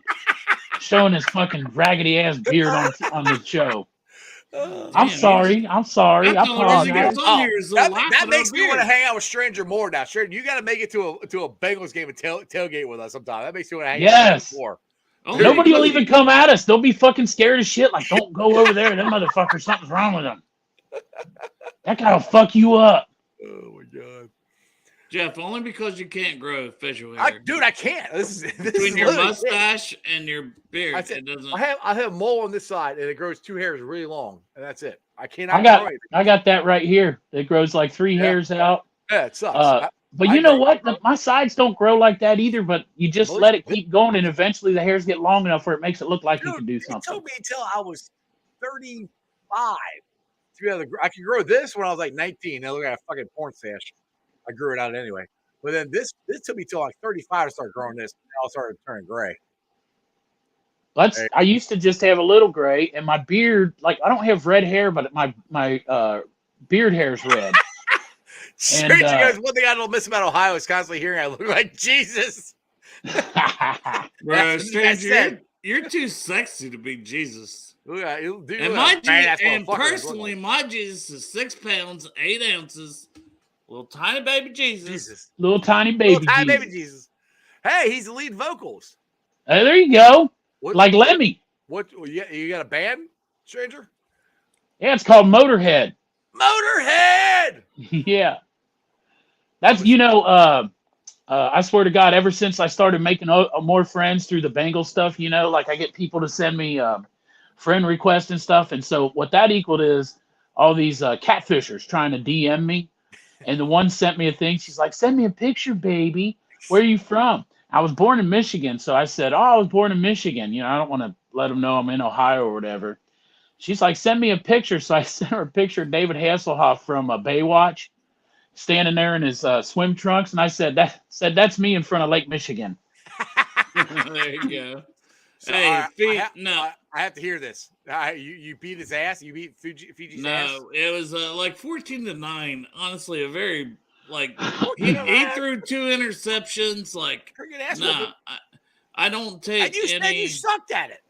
Showing his fucking raggedy ass beard on the show. I'm Damn, sorry. I'm sorry. I That's the only reason he apologize. gets on here is to that, laugh that at makes our me want to beard. hang out with Stranger more now. Stranger, you got to make it to a Bengals game and tailgate with us sometime. That makes me want to hang Yes. out more. Oh, Nobody will really? even come at us. They'll be fucking scared as shit. Like, don't go over there. That motherfucker, something's wrong with him. That guy will fuck you up. Oh my god. Jeff, only because you can't grow facial hair. Dude, I can't. This is Between your literally it. mustache and your beard, That's it. it doesn't. I have a mole on this side, and it grows 2 hairs really long, and that's it. I cannot grow anything. I got that right here. It grows like 3 hairs out. Yeah, it sucks. But you know what? My sides don't grow like that either. But you just let it keep going, and eventually the hairs get long enough where it makes it look like you can do something. It took me until I was 35 to be able to. I could grow this when I was like 19. Now look at a fucking porn stash. I grew it out anyway. But then this took me till like 35 to start growing this. Now I started turning gray. I used to just have a little gray, and my beard, like I don't have red hair, but my beard hair is red. Stranger guys, one thing I don't miss about Ohio is constantly hearing I look like Jesus. Bro, Stranger, you're too sexy to be Jesus. And personally, my Jesus is 6 pounds, 8 ounces. Little tiny baby Jesus. Little tiny baby Jesus. Hey, he's the lead vocals. Hey, there you go. Like Lemmy. What? You got a band, Stranger? Yeah, it's called Motorhead. Motorhead. Yeah. That's, I swear to God, ever since I started making more friends through the Bengal stuff, like I get people to send me friend requests and stuff. And so what that equaled is all these catfishers trying to DM me. And the one sent me a thing. She's like, send me a picture, baby. Where are you from? I was born in Michigan. So I said, I was born in Michigan. I don't want to let them know I'm in Ohio or whatever. She's like, send me a picture. So I sent her a picture of David Hasselhoff from Baywatch standing there in his swim trunks. And I said, that's me in front of Lake Michigan. There you go. So hey, I have to hear this. You beat his ass? You beat Fiji's ass? No, it was like 14-9. Honestly, a very he threw 2 interceptions. I don't take and you said you sucked at it.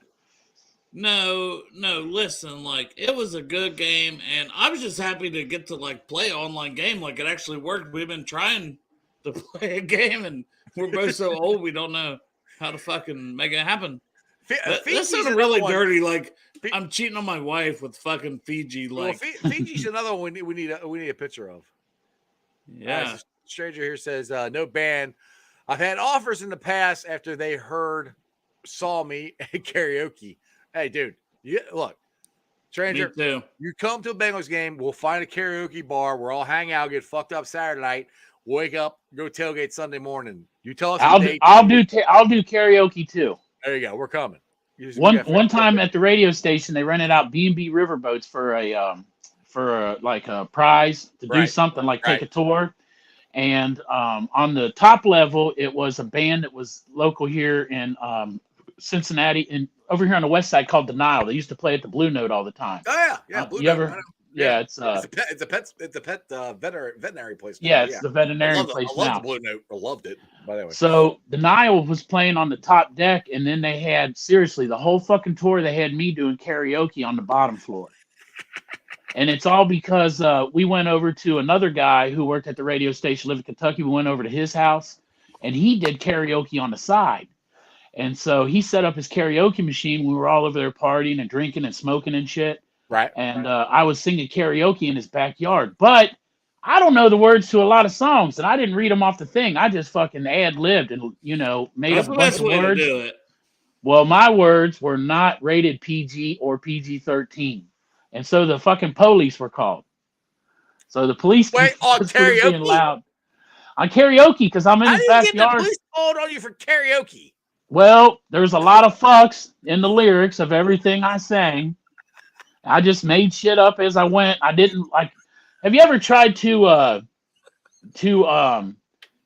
No. Listen, it was a good game, and I was just happy to get to play an online game. It actually worked. We've been trying to play a game, and we're both so old we don't know how to fucking make it happen. This sounded really dirty. I'm cheating on my wife with fucking Fiji. Fiji's another one we need a picture of. Yeah. Stranger here says no ban. I've had offers in the past after they saw me at karaoke. Hey, dude, look, Stranger. Me too. You come to a Bengals game, we'll find a karaoke bar. We'll all hang out, get fucked up Saturday night, wake up, go tailgate Sunday morning. You tell us. I'll do karaoke too. There you go. We're coming. One time at the radio station, they rented out B&B riverboats for a prize to do something take a tour. And on the top level, it was a band that was local here in Cincinnati and over here on the west side called Denial. They used to play at the Blue Note all the time. Oh yeah, Blue Note. It's a pet veterinary place now. Yeah, it's the veterinarian place now. I love the Blue Note. I loved it, by the way. So Denial was playing on the top deck, and then they had, seriously, the whole fucking tour, they had me doing karaoke on the bottom floor. And it's all because we went over to another guy who worked at the radio station, lived in Kentucky. We went over to his house, and he did karaoke on the side. And so he set up his karaoke machine. We were all over there partying and drinking and smoking and shit. Right. And I was singing karaoke in his backyard. But I don't know the words to a lot of songs, and I didn't read them off the thing. I just fucking ad-libbed and, made up a bunch of words. To do it. Well, my words were not rated PG or PG-13. And so the fucking police were called. So the police on karaoke? Being loud. On karaoke, because I'm in his backyard. How did you get the police called on you for karaoke? Well, there's a lot of fucks in the lyrics of everything I sang. I just made shit up as I went. I didn't have you ever tried to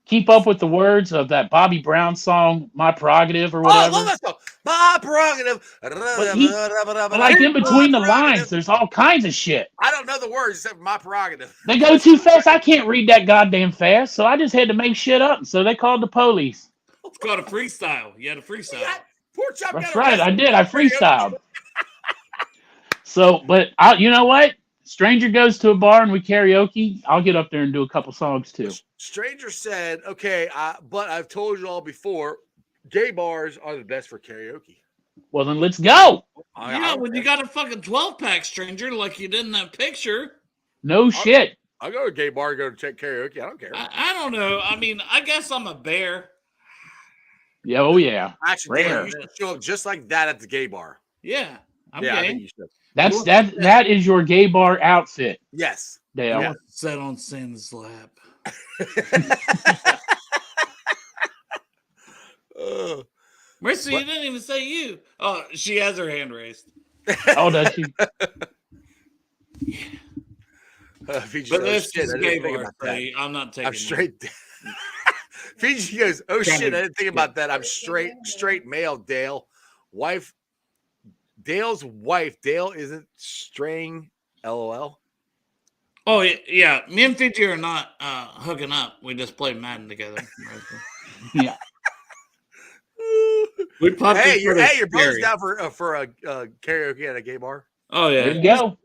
keep up with the words of that Bobby Brown song, My Prerogative or whatever? Oh, I love that song. My Prerogative. But in between the lines, there's all kinds of shit. I don't know the words except My Prerogative. They go too fast. I can't read that goddamn fast. So I just had to make shit up. So they called the police. It's called a freestyle. You had a freestyle. That's right. I did. I freestyled. So, but you know what? Stranger goes to a bar and we karaoke. I'll get up there and do a couple songs too. Stranger said, okay, but I've told you all before, gay bars are the best for karaoke. Well, then let's go. Yeah, when you got a fucking 12-pack, Stranger, like you did in that picture. No shit. I'll go to a gay bar and go to check karaoke. I don't care. I don't know. I mean, I guess I'm a bear. Yeah, oh yeah. Actually, Dan, Rare. you should show up just like that at the gay bar. Yeah, I'm I gay. think you should. That is your gay bar outfit, Yes. Dale. I want to sit on Santa's lap. Marissa, you didn't even say you. Oh, she has her hand raised. Oh, does she? Fiji But goes, this "Shit, is I a didn't gay think bar, about that." buddy. I'm not taking I'm it. straight. Fiji goes, "Oh Trying shit, to I didn't think about that. I'm straight male, Dale. Wife, Dale's wife. Dale isn't straying. LOL. Oh, yeah. Me and Fiji are not hooking up. We just play Madden together. Yeah. We popped Hey, each your other's brother's cherry. down for a karaoke at a gay bar. Oh, There yeah. you go.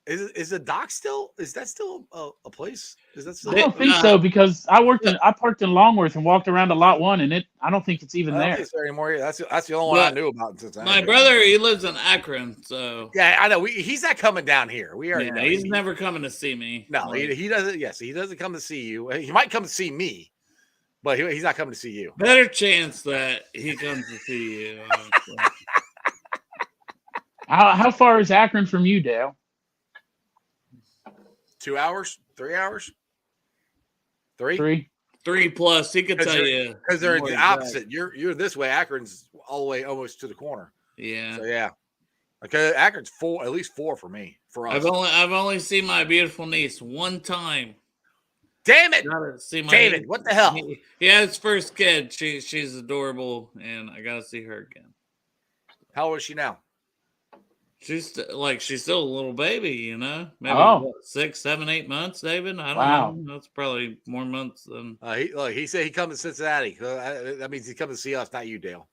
Is the dock still? Is that still a place? Is that still? I don't think so because I parked in Longworth and walked around to lot 1 and I don't think it's even I don't there. think it's there anymore. That's the only one I But knew about since My brother, he lives in Akron, so Yeah, I know. He's not coming down here. We already yeah, know. he's never coming to see me. No, Like, he doesn't. Yes, he doesn't come to see you. He might come to see me, but he's not coming to see you. better chance that he comes to see you. How far is Akron from you, Dale? 2 hours, 3 hours, 3. 3? 3+, he could tell you. Because they're more the exact. opposite. You're this way. Akron's all the way almost to the corner. Yeah. So yeah, okay. Akron's at least 4 for me. For us. I've only seen my beautiful niece one time. Damn it, Gotta see my David! What the hell? He had his first kid. She's adorable, and I gotta see her again. How old is she now? She's still a little baby, you know. Maybe Oh. 6, 7, 8 months, David. I don't Wow. know. That's probably more months than. He said he comes to Cincinnati. That means he comes to see us, not you, Dale.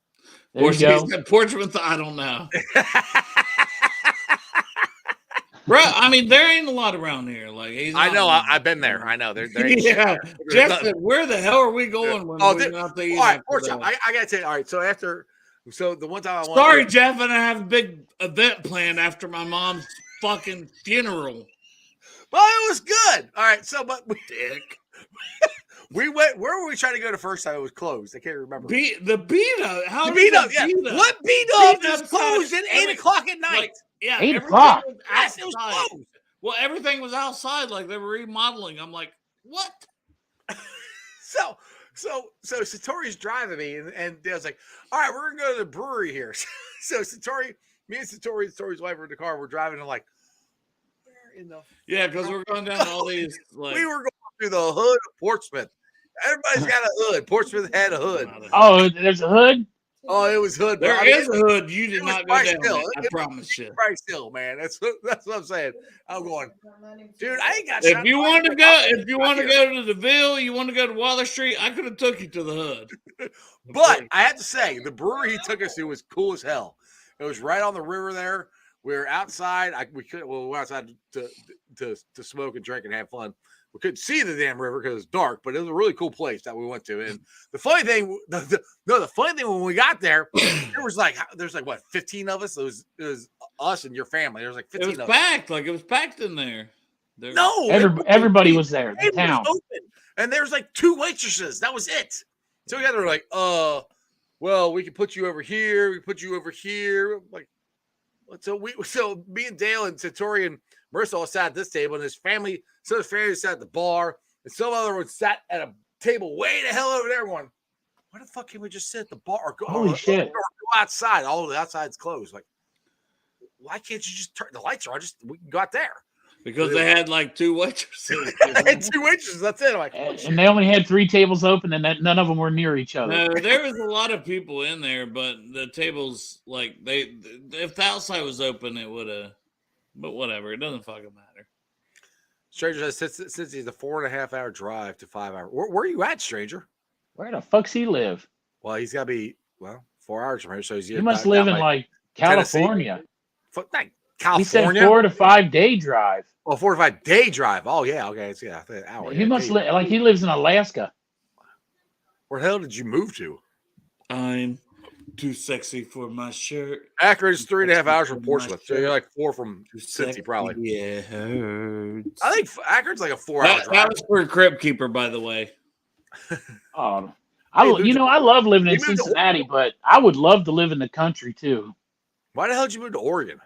There Or you go. she's at Portsmouth. I don't know, bro. I mean, there ain't a lot around here. Like he's. I not- know. I've been there. I know. There ain't shit Yeah, there. Jeff said, "Where the hell are we going when Oh, we're not the?" all right, Portia, I gotta tell you. All right, so the one time I went. Sorry, Jeff, and I have a big event planned after my mom's fucking funeral. Well, it was good. All right, so but Dick. we went. Where were we trying to go the first time? It was closed. I can't remember. The beat up. How The did beat up. the Yeah. beat up? What beat up Beat is up's closed at every- 8:00 at night? Like, yeah, 8 everything o'clock. was Yes, it was outside. closed. Well, everything was outside, like they were remodeling. I'm like, what? So Satori's driving me, and Dale's like, "All right, we're gonna go to the brewery here." So me and Satori's wife were in the car. We're driving, and like, where in the? Yeah, because we're going down all these like. We were going through the hood of Portsmouth. Everybody's got a hood. Portsmouth had a hood. Oh, there's a hood? Oh, it was hood. There I mean, is a hood. You it did was not go Bryce down. Hill. It, I It was promise you. Bryce Hill, man. That's what I'm saying. I'm going, dude. I ain't got. If you want to go, to the Ville, you want to go to Waller Street, I could have took you to the hood. But I have to say, the brewery he took us to was cool as hell. It was right on the river there. We were outside. We were outside to smoke and drink and have fun. We couldn't see the damn river because it was dark, but it was a really cool place that we went to. And the funny thing, the funny thing when we got there, there's like what, 15 of us. It was us and your family. There was like It 15 was of us. packed. Like it was packed in there. No, Everybody was there. The it was town. open, and there's like 2 waitresses. That was it. So we got there like, well, we can put you over here. We can put you over here. I'm like, so me and Dale and Satori and Marissa all sat at this table, and his family, some of his family sat at the bar, and some other one sat at a table way the hell over there. Going, why the fuck can we just sit at the bar or go, Holy shit. or go outside? All the outside's closed. Like, why can't you just turn the lights on? We can go out there. Because they had like 2 waitresses. And 2 waitresses. That's it. I'm like, oh, shit. And they only had 3 tables open and none of them were near each other. No, there was a lot of people in there, but the tables, like if the outside was open, it would have. But whatever, it doesn't fucking matter. Stranger says since he's a 4.5 hour drive to 5 hour. Where are you at, Stranger? Where the fuck's he live? Well, he's got to be 4 hours from here. So He must live in like California. Not He said California. 4 to 5 day drive. Well, 4 to 5 day drive. Oh yeah, okay, it's an hour. He yeah, must day. live like he lives in Alaska. Where the hell did you move to? I'm Too sexy for my shirt. Akron is 3.5 hours from My Portsmouth. So shirt. you're like 4 from Too Cincy, sexy, probably. Yeah, hurts. I think Akron's like a 4-hour that drive. was for Crypt Keeper, by the way. Oh, Hey, I love living in you moved to Cincinnati, but I would love to live in the country too. Why the hell did you move to Oregon?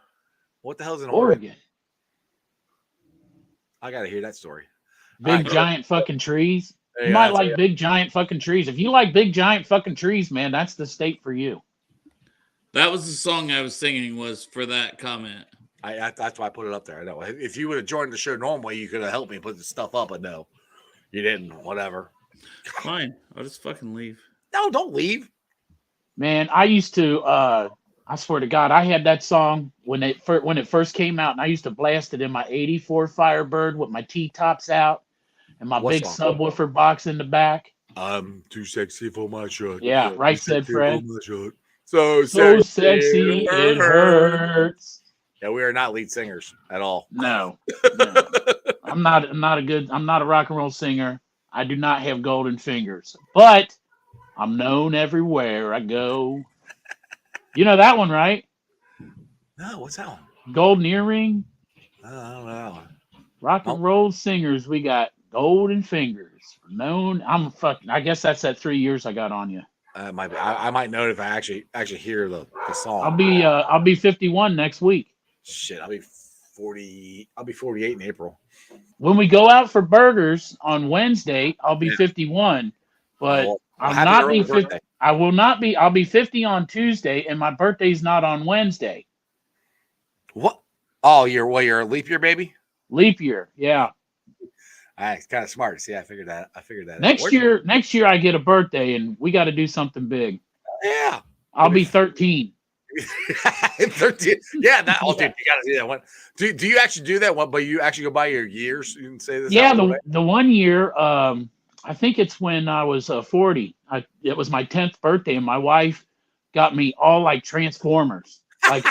What the hell's in Oregon? Oregon, I got to hear that story. big Alright, giant fucking trees. yeah, You might that's- like big giant fucking trees. If you like big giant fucking trees, man, that's the state for you. That was the song I was singing was for that comment. That's why I put it up there. I know. If you would have joined the show normally, you could have helped me put the stuff up, but no, you didn't. Whatever. Fine. I'll just fucking leave. No, don't leave. Man, I used to. I swear to God, I had that song when it first came out, and I used to blast it in my '84 Firebird with my T-tops out and my What big song? subwoofer box in the back. I'm too sexy for my shirt. Yeah, right Too said sexy Fred. for my shirt. So So sexy, sexy, it hurts. Yeah, we are not lead singers at all. No, no. I'm not a rock and roll singer. I do not have golden fingers, but I'm known everywhere I go. You know that one, right? No, what's that one? Golden earring. I don't know. Rock and roll singers, we got golden fingers. Known. I guess that's that 3 years I got on you. Might be. I might know it if I actually hear the song. I'll be 51 next week. Shit, I'll be 40. I'll be 48 in April. When we go out for burgers on Wednesday, I'll be 51. But Well, I'll happy not early be 50. birthday. I will not be. I'll be 50 on Tuesday, and my birthday's not on Wednesday. What? Oh, you're a leap year baby. Leap year, yeah. It's kind of smart. See, I figured that. out. Next year I get a birthday, and we got to do something big. Yeah. I'll be 13. 13. Yeah, that. Oh, Yeah. dude, you got to do that one. Do you actually do that one? But you actually go by your years and say this? Yeah, out loud? the 1 year, I think it's when I was 40. It was my 10th birthday, and my wife got me all like Transformers. Like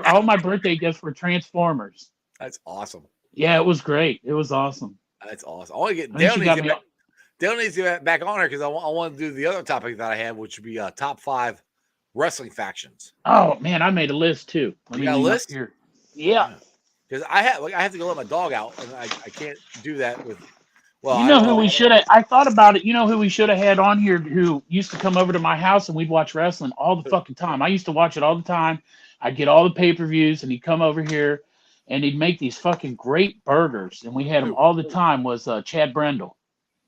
all my birthday gifts were Transformers. That's awesome. Yeah, it was great. It was awesome. That's awesome. I want to get I think she got me. Dale needs to get back on her because I want to do the other topic that I had, which would be top 5 wrestling factions. Oh man, I made a list too. Let You me got a leave up list? here. Yeah. Because I have to go let my dog out, and I can't do that with. Well, You know who we should have? I thought about it. You know who we should have had on here who used to come over to my house and we'd watch wrestling all the fucking time. I used to watch it all the time. I'd get all the pay-per-views and he'd come over here and he'd make these fucking great burgers. And we had them all the time was Chad Brendel.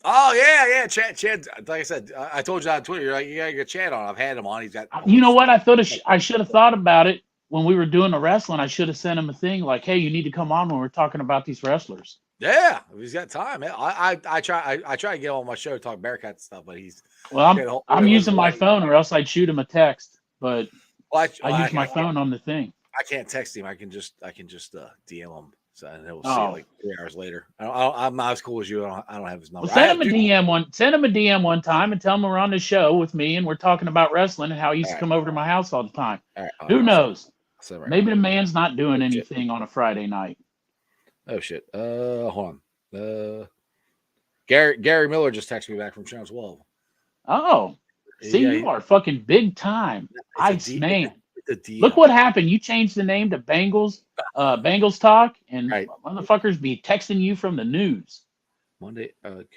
Oh yeah, Chad. Like I said, I told you on Twitter. You're like, you gotta get Chad on. I've had him on. He's got. You know what? I thought I should have thought about it when we were doing the wrestling. I should have sent him a thing like, hey, you need to come on when we're talking about these wrestlers. Yeah, if he's got time. I try to get him on my show to talk Bearcat stuff, but he's. Well, I'm using my phone, or else I'd shoot him a text. But Well, I use my phone on the thing. I can't text him. I can just DM him, so and he'll see Oh. it like 3 hours later. I'm not as cool as you. I don't have his number. Well, send him a DM one time and tell him we're on the show with me and we're talking about wrestling and how he used to come over to my house all the time. All right, Who knows? right. Maybe the man's not doing Shit. anything on a Friday night. Oh shit. Hold on. Gary Miller just texted me back from Channel 12. Oh, see, Yeah, you are fucking big time. It's a D- Man. The DM. Look what happened. You changed the name to Bengals Talk, and Right. motherfuckers be texting you from the news. Monday. Good.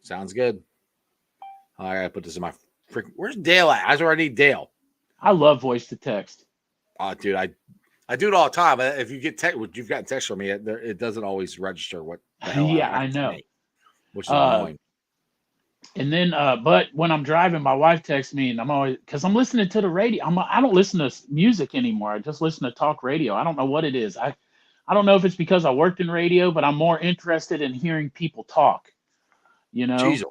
Sounds good. I gotta put this in my freaking. Where's Dale at? I already need Dale. I love voice to text. Dude, I do it all the time. If you get text, you've gotten text from me, it doesn't always register what. The hell Yeah, I I know. Which is annoying. And then, but when I'm driving, my wife texts me, and I'm always because I'm listening to the radio. I don't listen to music anymore. I just listen to talk radio. I don't know what it is. I don't know if it's because I worked in radio, but I'm more interested in hearing people talk. You know. Jeez.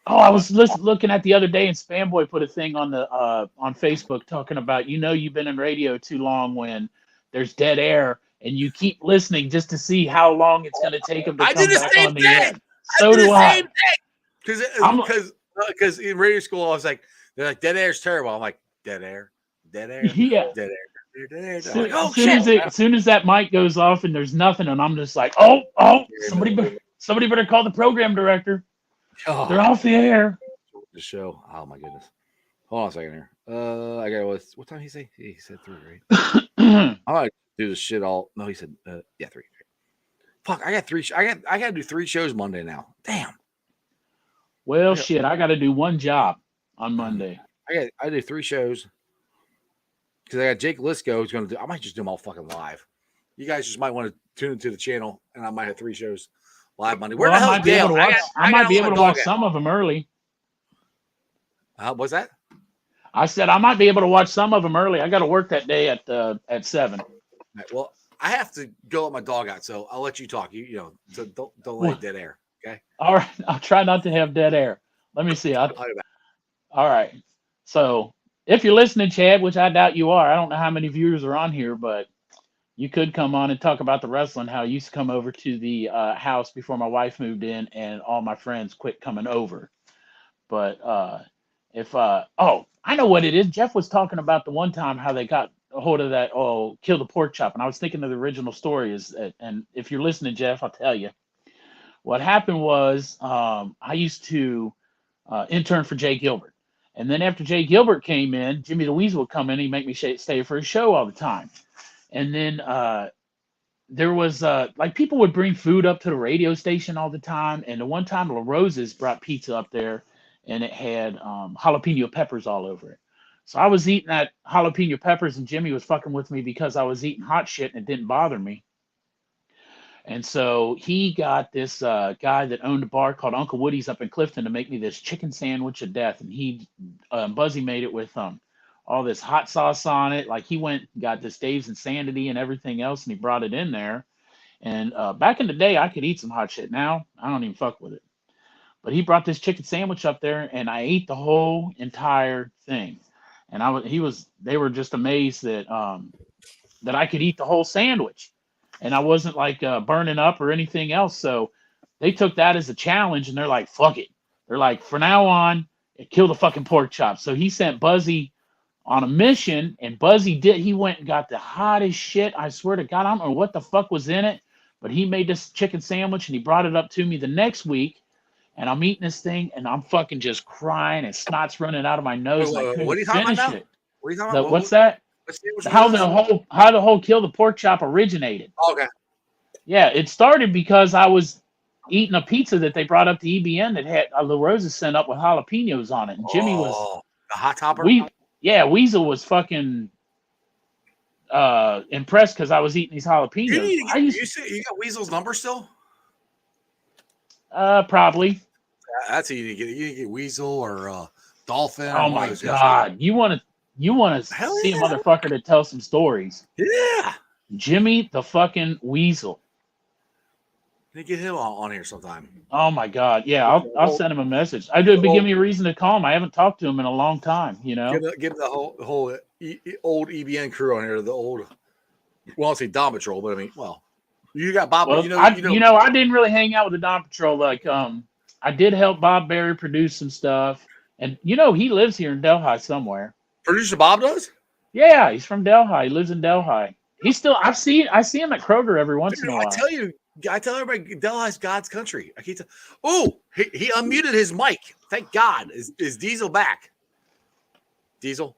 Oh, I was looking at the other day, and Spamboy put a thing on the on Facebook talking about you've been in radio too long when there's dead air, and you keep listening just to see how long it's going to take them to I come did the back same on the thing. air. So do I. Because in radio school, I was like, they're like, dead air is terrible. I'm like, dead air. Yeah. Dead air. I'm like, As soon as that mic goes off and there's nothing, and I'm just like, somebody better call the program director. Oh. They're off the air. the show. Oh my goodness. Hold on a second here. I got what time he say? He said 3, right? I might do this shit all. No, he said 3. Fuck, I got 3. I got to do 3 shows Monday now. Damn. Well, shit, I got to do one job on Monday. I do 3 shows because I got Jake Lisco who's going to do. I might just do them all fucking live. You guys just might want to tune into the channel, and I might have 3 shows live Monday. Where the hell is Dale? I might be able to watch some of them early. What's that? I said I might be able to watch some of them early. I got to work that day at 7. Right, well, I have to go let my dog out, so I'll let you talk. You know, so don't let dead air. Okay. All right. I'll try not to have dead air. Let me see. All right. So if you're listening, Chad, which I doubt you are, I don't know how many viewers are on here, but you could come on and talk about the wrestling, how I used to come over to the house before my wife moved in and all my friends quit coming over. But I know what it is. Jeff was talking about the one time how they got a hold of that, kill the pork chop. And I was thinking of the original story and if you're listening, Jeff, I'll tell you. What happened was I used to intern for Jay Gilbert. And then after Jay Gilbert came in, Jimmy the Weasel would come in and he'd make me stay for his show all the time. And then there was like people would bring food up to the radio station all the time. And the one time La Rosa's brought pizza up there and it had jalapeno peppers all over it. So I was eating that jalapeno peppers and Jimmy was fucking with me because I was eating hot shit and it didn't bother me. And so he got this guy that owned a bar called Uncle Woody's up in Clifton to make me this chicken sandwich of death. And Buzzy made it with all this hot sauce on it. Like he went and got this Dave's Insanity and everything else, and he brought it in there. And back in the day, I could eat some hot shit. Now, I don't even fuck with it. But he brought this chicken sandwich up there, and I ate the whole entire thing. And they were just amazed that that I could eat the whole sandwich. And I wasn't like burning up or anything else. So they took that as a challenge and they're like, fuck it. They're like, for now on, kill the fucking pork chop. So he sent Buzzy on a mission and he went and got the hottest shit. I swear to God, I don't know what the fuck was in it, but he made this chicken sandwich and he brought it up to me the next week. And I'm eating this thing and I'm fucking just crying and snot's running out of my nose. What are you talking about now? What are you talking about? What's that? How the whole kill the pork chop originated. Okay. Yeah, it started because I was eating a pizza that they brought up to EBN that had La Rosa sent up with jalapenos on it. And Jimmy was the hot topper. Weasel was fucking impressed because I was eating these jalapenos. You got Weasel's number still? Probably. That's easy to get. You can get Weasel or Dolphin. Oh my God! You want to see a motherfucker to tell some stories? Yeah. Jimmy the fucking Weasel. They get him on here sometime. Oh my God! Yeah, I'll send him a message. It'd give me a reason to call him. I haven't talked to him in a long time. You know, give the whole old EBN crew on here. The old, well, I'll say Dawn Patrol, but I mean, well, you got Bob. Well, I didn't really hang out with the Dawn Patrol. Like, I did help Bob Berry produce some stuff, and he lives here in Delhi somewhere. Producer Bob does? Yeah, he's from Delhi. He lives in Delhi. He's still. I see him at Kroger every once in a while. I tell everybody, Delhi's God's country. I keep he unmuted his mic. Thank God. Is Diesel back? Diesel?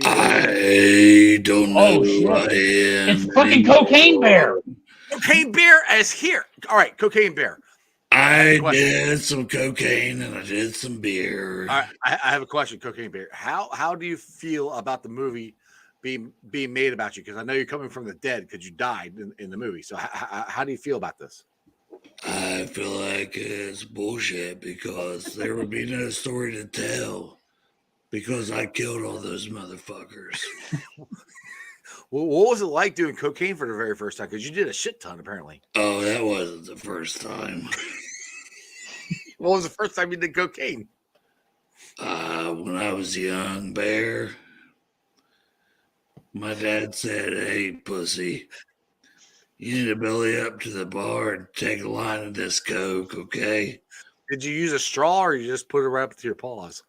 I don't know who I am. It's fucking Cocaine Bear. Cocaine Bear is here. All right, Cocaine Bear. I did some cocaine and I did some beer. All right, I have a question, Cocaine Bear. How do you feel about the movie being made about you? Because I know you're coming from the dead because you died in the movie. So how do you feel about this? I feel like it's bullshit because there would be no story to tell because I killed all those motherfuckers. Well, what was it like doing cocaine for the very first time? Because you did a shit ton, apparently. Oh, that wasn't the first time. What was the first time you did cocaine? When I was a young bear, my dad said, "Hey, pussy, you need to belly up to the bar and take a line of this coke, okay?" Did you use a straw or you just put it right up to your paws?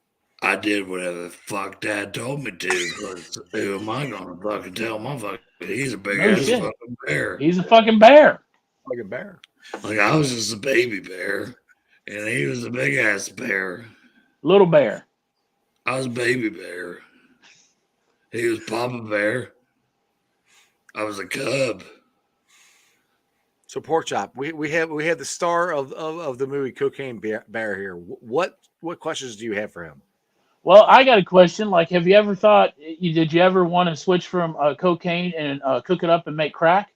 I did whatever the fuck Dad told me to. Because who am I gonna fucking tell my fucking? He's a big ass fucking bear. He's a fucking bear. Fucking bear. Like I was just a baby bear, and he was a big ass bear. Little Bear. I was Baby Bear. He was Papa Bear. I was a cub. So Pork Chop, we have the star of the movie Cocaine Bear here. What questions do you have for him? Well, I got a question. Like, have you ever thought? Did you ever want to switch from cocaine and cook it up and make crack?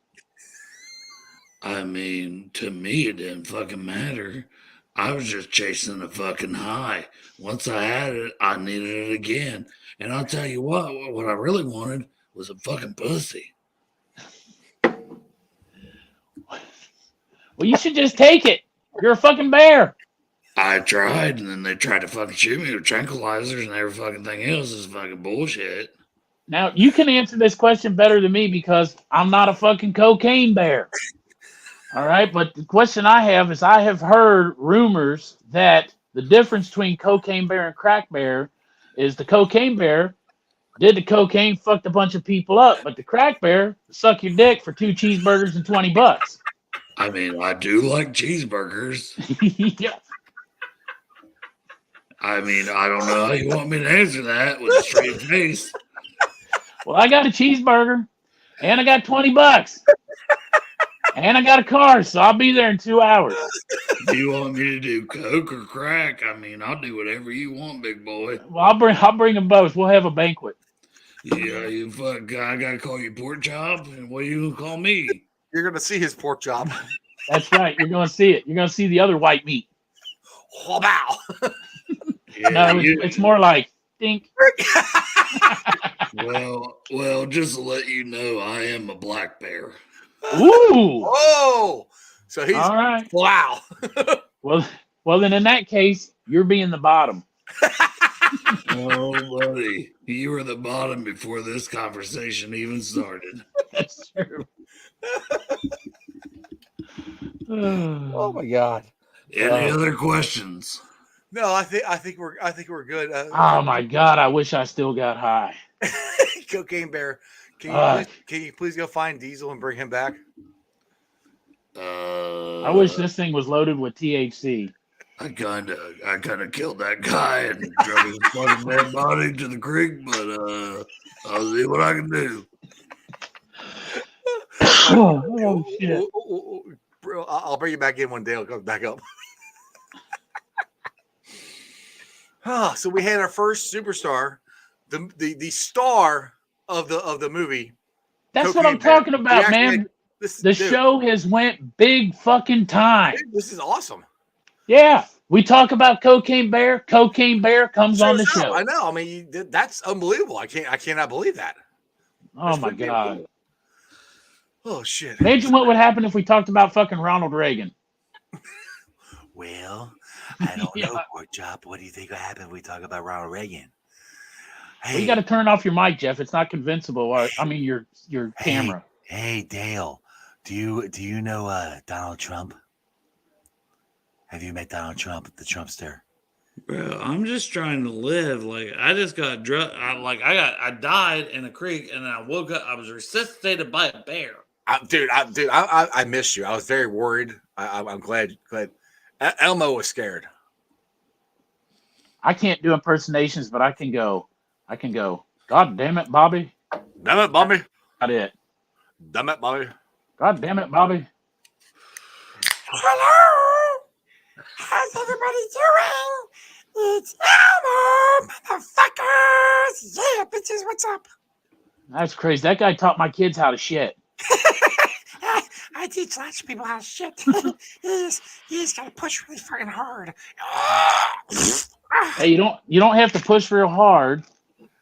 I mean, to me, it didn't fucking matter. I was just chasing a fucking high. Once I had it, I needed it again. And I'll tell you what I really wanted was a fucking pussy. Well, you should just take it. You're a fucking bear. I tried, and then they tried to fucking shoot me with tranquilizers and every fucking thing else is fucking bullshit. Now, you can answer this question better than me because I'm not a fucking cocaine bear. All right, but the question I have is I have heard rumors that the difference between cocaine bear and crack bear is the cocaine bear did the cocaine, fucked a bunch of people up, but the crack bear suck your dick for 2 cheeseburgers and $20. I mean, I do like cheeseburgers. Yeah. I mean, I don't know how you want me to answer that with a straight face. Well, I got a cheeseburger and I got $20 and I got a car, so I'll be there in 2 hours. Do you want me to do coke or crack? I mean, I'll do whatever you want, big boy. Well, I'll bring them both. We'll have a banquet. Yeah, you fuck. I gotta call you pork chop, and what are you gonna call me? You're gonna see his pork chop. That's right. You're going to see it. You're going to see the other white meat. Oh, wow. Yeah, No, it's more like stink. Well, just to let you know, I am a black bear. Ooh. Oh, so he's All right. wow. Well, then in that case, you're being the bottom. Oh, buddy, you were the bottom before this conversation even started. That's true. Oh my God. Any other questions? No, I think we're good. Oh my God! I wish I still got high. Cocaine Bear, can you please go find Diesel and bring him back? I wish this thing was loaded with THC. I kind of killed that guy and drug his fucking dead body to the creek, but I'll see what I can do. Oh shit! Bro, I'll bring you back in when Dale comes back up. So we had our first superstar, the star of the movie. That's Cocaine what I'm Bear. talking about, man. The show has went big fucking time. Dude, this is awesome. Yeah, we talk about Cocaine Bear. Cocaine Bear comes on the show. I know. I mean, that's unbelievable. I cannot believe that. Oh my God! Oh shit! Imagine what would happen if we talked about fucking Ronald Reagan. Well, I don't Yeah. know, Pork Chop. What do you think will happen if we talk about Ronald Reagan? Well, you got to turn off your mic, Jeff. It's not convincible. I mean, your camera. Hey, Dale. Do you know Donald Trump? Have you met Donald Trump, the Trumpster? Bro, I'm just trying to live. Like I just got drug. I died in a creek, and then I woke up. I was resuscitated by a bear. I missed you. I was very worried. I'm glad. Elmo was scared. I can't do impersonations, but I can go. God damn it, Bobby. Damn it, Bobby. Got it. Damn it, Bobby. God damn it, Bobby. Hello! How's everybody doing? It's Elmo, motherfuckers! Yeah, bitches, what's up? That's crazy. That guy taught my kids how to shit. I teach lots of people how to shit. He's got to push really fucking hard. Hey, you don't have to push real hard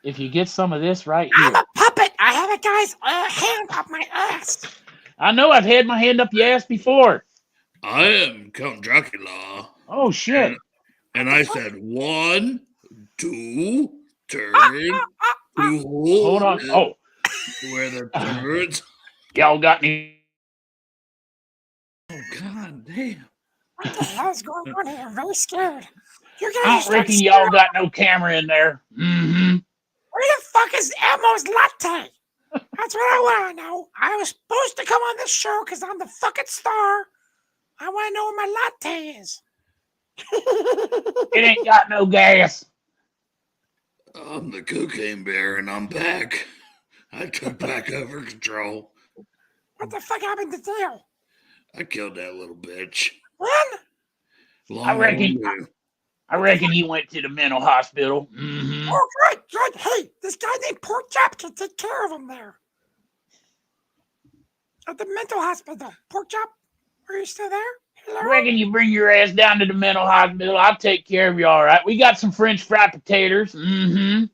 if you get some of this right I'm here. a puppet. I have a guy's hand up my ass. I know I've had my hand up your ass before. I am Count Dracula. Oh shit. And I said 1, 2, turn, 2, Hold on. Oh, where the turds. y'all got me. Oh god damn. What the hell's going on here? I'm really scared. You I guys don't reckon y'all got no camera in there. Mm-hmm. Where the fuck is Elmo's latte? That's what I want to know. I was supposed to come on this show because I'm the fucking star. I want to know where my latte is. It ain't got no gas. I'm the cocaine bear, and I'm back. I took back over control. What the fuck happened to Dale? I killed that little bitch. When? Long reckon- overdue. I reckon he went to the mental hospital. Mm-hmm. Oh, good. Hey, this guy named Pork Chop can take care of him there. At the mental hospital. Pork Chop, are you still there? I Hello? reckon you bring your ass down to the mental hospital. I'll take care of you, all right? We got some French fried potatoes. Mm-hmm.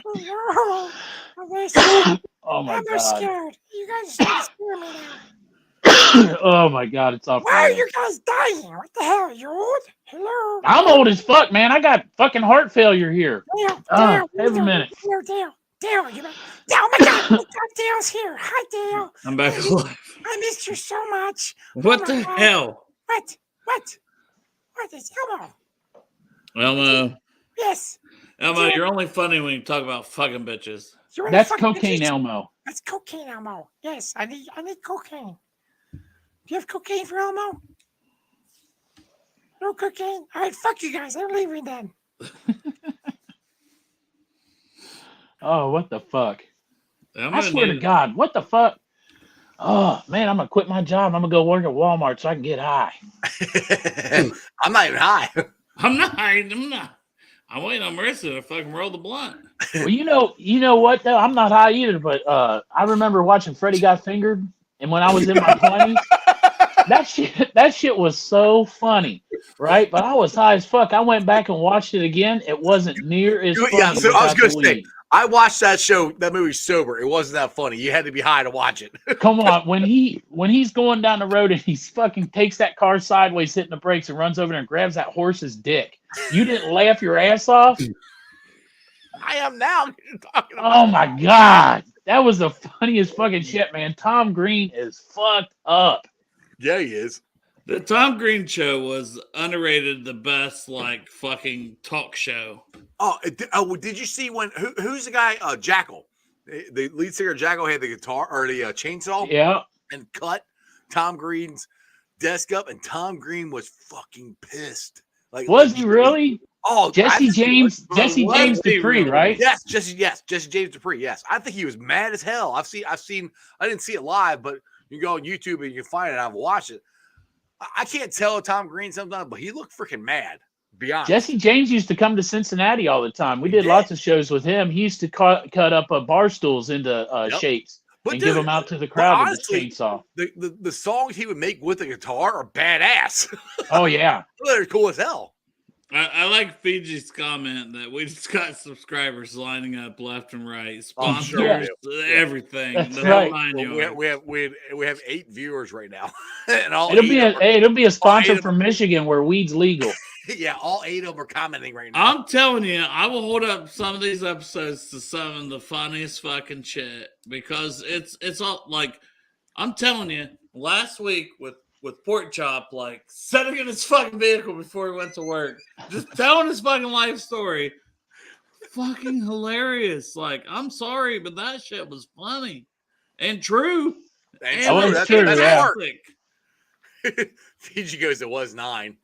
Hello? I'm scared. Oh, my I'm God. scared. You guys are starting to scare me now. Oh, my God. It's off. Why are you guys dying? What the hell? You're old? Hello? I'm old as fuck, man. I got fucking heart failure here. Dale, Have a minute. Dale, you know. Oh my God, Dale's here. Hi, Dale. I'm back alive. I missed you so much. What my the God. hell? What is Elmo? Elmo, Yes. you're only funny when you talk about fucking bitches. You're That's fucking cocaine, bitches. Elmo. That's cocaine, Elmo. Yes, I need cocaine. Do you have cocaine for Elmo? No cocaine? All right, fuck you guys. I'm leaving then. Oh, what the fuck? I'm I gonna swear to need- God, what the fuck? Oh, man, I'm going to quit my job. I'm going to go work at Walmart so I can get high. I'm not even high. I'm not. I'm waiting on Marissa to fucking roll the blunt. Well, you know what, though? I'm not high either, but I remember watching Freddie Got Fingered, and when I was in my 20s, that shit was so funny, right? But I was high as fuck. I went back and watched it again. It wasn't near as funny. Yeah, so I was without gonna the say, weed. I watched that movie sober. It wasn't that funny. You had to be high to watch it. Come on, when he's going down the road and he fucking takes that car sideways, hitting the brakes, and runs over there and grabs that horse's dick. You didn't laugh your ass off? I am now talking about. Oh my God. That was the funniest fucking shit, man. Tom Green is fucked up. Yeah, he is. The Tom Green show was underrated, the best like fucking talk show. Oh, did you see who's the guy? Jackal, the lead singer. Jackal had the guitar or the chainsaw Yeah. and cut Tom Green's desk up, and Tom Green was fucking pissed. Like, Was he really? Oh, Jesse James was James he Dupree, really? right? Yes, Jesse James Dupree. Yes, I think he was mad as hell. I've seen. I didn't see it live, but you can go on YouTube and you can find it. I've watched it. I can't tell Tom Green sometimes, but he looked freaking mad. Be honest. Jesse James used to come to Cincinnati all the time. We did lots of shows with him. He used to cut up bar stools into Yep. shapes But and dude, give them out to the crowd honestly, with the chainsaw. the songs he would make with the guitar are badass. Oh yeah. They're cool as hell. I like Fiji's comment that we just got subscribers lining up left and right, Oh, sponsors, sure everything. That's the right. whole nine Well, yards. we have 8 viewers right now, and all It'll 8 be of them it'll be a sponsor of them. from Michigan where weed's legal. yeah, all 8 of them are commenting right now. I'm telling you, I will hold up some of these episodes to some of the funniest fucking shit because it's all like I'm telling you, last week with Pork Chop, like sitting in his fucking vehicle before he went to work, just telling his fucking life story. Fucking hilarious. Like, I'm sorry, but that shit was funny and true. And Oh, true, it's that's, true, that's yeah. hard. Fiji goes, it was 9.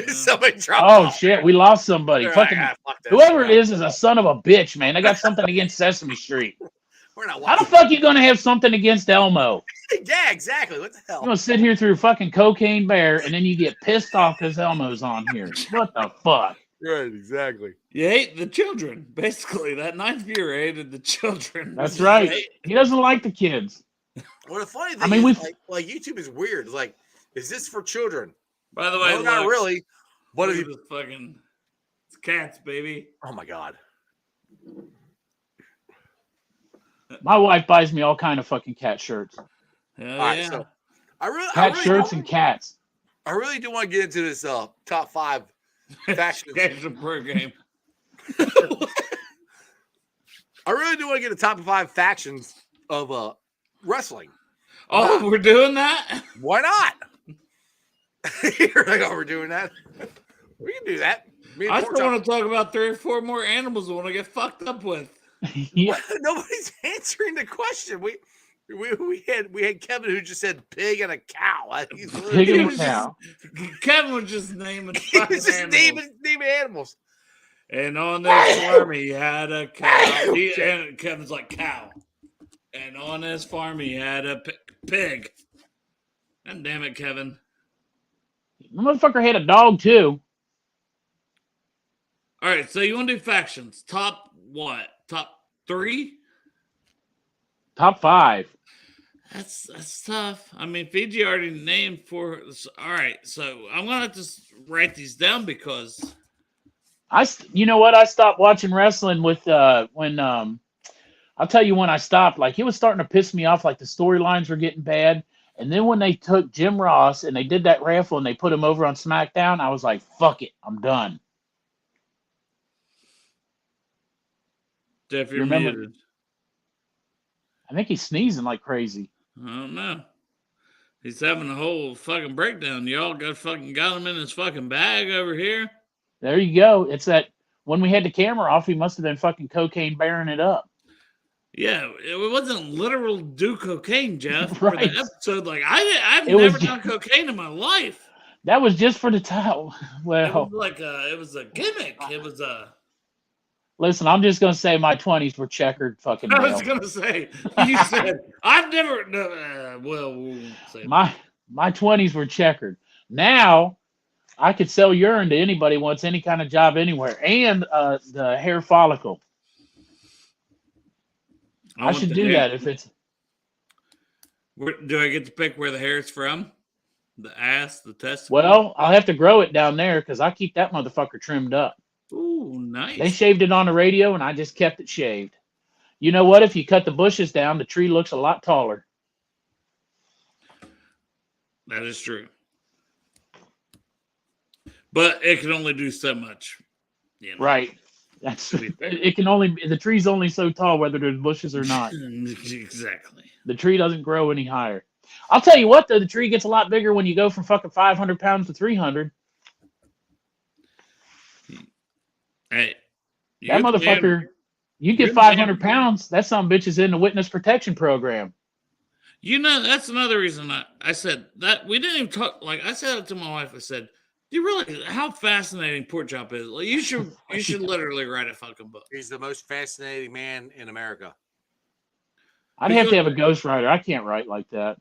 Somebody dropped Oh off. shit, we lost somebody. They're Fucking like, fuck that whoever it shit. is a son of a bitch, man. They got something against Sesame Street. We're not How the watching. fuck you gonna have something against Elmo? Yeah, exactly. What the hell? You're gonna sit here through fucking Cocaine Bear and then you get pissed off because Elmo's on here. What the fuck? Right, exactly. You hate the children, basically. That ninth viewer hated the children. That's right. He doesn't like the kids. Well, the funny thing I mean, is, we've- like YouTube is weird. It's like, is this for children? By the way, No, not look, really. What look if at you? this fucking it's cats, baby. Oh my god. My wife buys me all kind of fucking cat shirts. Hell All right, yeah. so I Cat really shirts do, and cats. I really do want to get into this top 5 factions. Education program. I really do want to get a top 5 factions of wrestling. Oh, we're doing that? Why not? You're like, oh, we're doing that. We can do that. Me and I Pork still Chop- want to talk about 3 or 4 more animals I want to get fucked up with. Yeah. Nobody's answering the question. We had Kevin who just said pig and a cow. He's Pig and a was cow. Kevin was just naming He fucking was just animals. naming animals. And on this farm, he had a cow. And Kevin's like, cow. And on this farm, he had a pig. God damn it, Kevin. The motherfucker had a dog too. All right, so you want to do factions. Top what? Top 3? Top 5. That's tough. I mean, Fiji already named 4. All right, so I'm going to have to write these down because... You know what? I stopped watching wrestling with when I'll tell you when I stopped. Like, it was starting to piss me off. Like, the storylines were getting bad. And then when they took Jim Ross and they did that raffle and they put him over on SmackDown, I was like, fuck it, I'm done. Jeff, you're Remember- muted. I think he's sneezing like crazy. I don't know. He's having a whole fucking breakdown. Y'all got him in his fucking bag over here. There you go. It's that when we had the camera off, he must have been fucking cocaine bearing it up. Yeah, it wasn't literal do cocaine, Jeff. Right. For the episode, like I've It was never done cocaine in my life. That was just for the title. It Well, was like it was a gimmick. It was a. listen, I'm just gonna say my 20s were checkered fucking I was male. gonna say you said I've never. Well, we'll say My 20s were checkered. Now I could sell urine to anybody who wants any kind of job anywhere, and the hair follicle. I want should the do hair. that if it's. Do I get to pick where the hair's from? The ass, the testicle. Well, I'll have to grow it down there because I keep that motherfucker trimmed up. Ooh, nice. They shaved it on the radio, and I just kept it shaved. You know what? If you cut the bushes down, the tree looks a lot taller. That is true. But it can only do so much. You know? Right. That's To be fair. it. Can only the tree's only so tall whether there's bushes or not. Exactly. The tree doesn't grow any higher. I'll tell you what, though, the tree gets a lot bigger when you go from fucking 500 pounds to 300. Hey. That motherfucker, you you're get the 500 man. pounds, that some bitch is in the witness protection program. You know, that's another reason I said that we didn't even talk. Like I said it to my wife. I said, "Do you realize how fascinating Pork Chop is? Like you should literally write a fucking book." He's the most fascinating man in America. I'd have to have a ghostwriter. I can't write like that.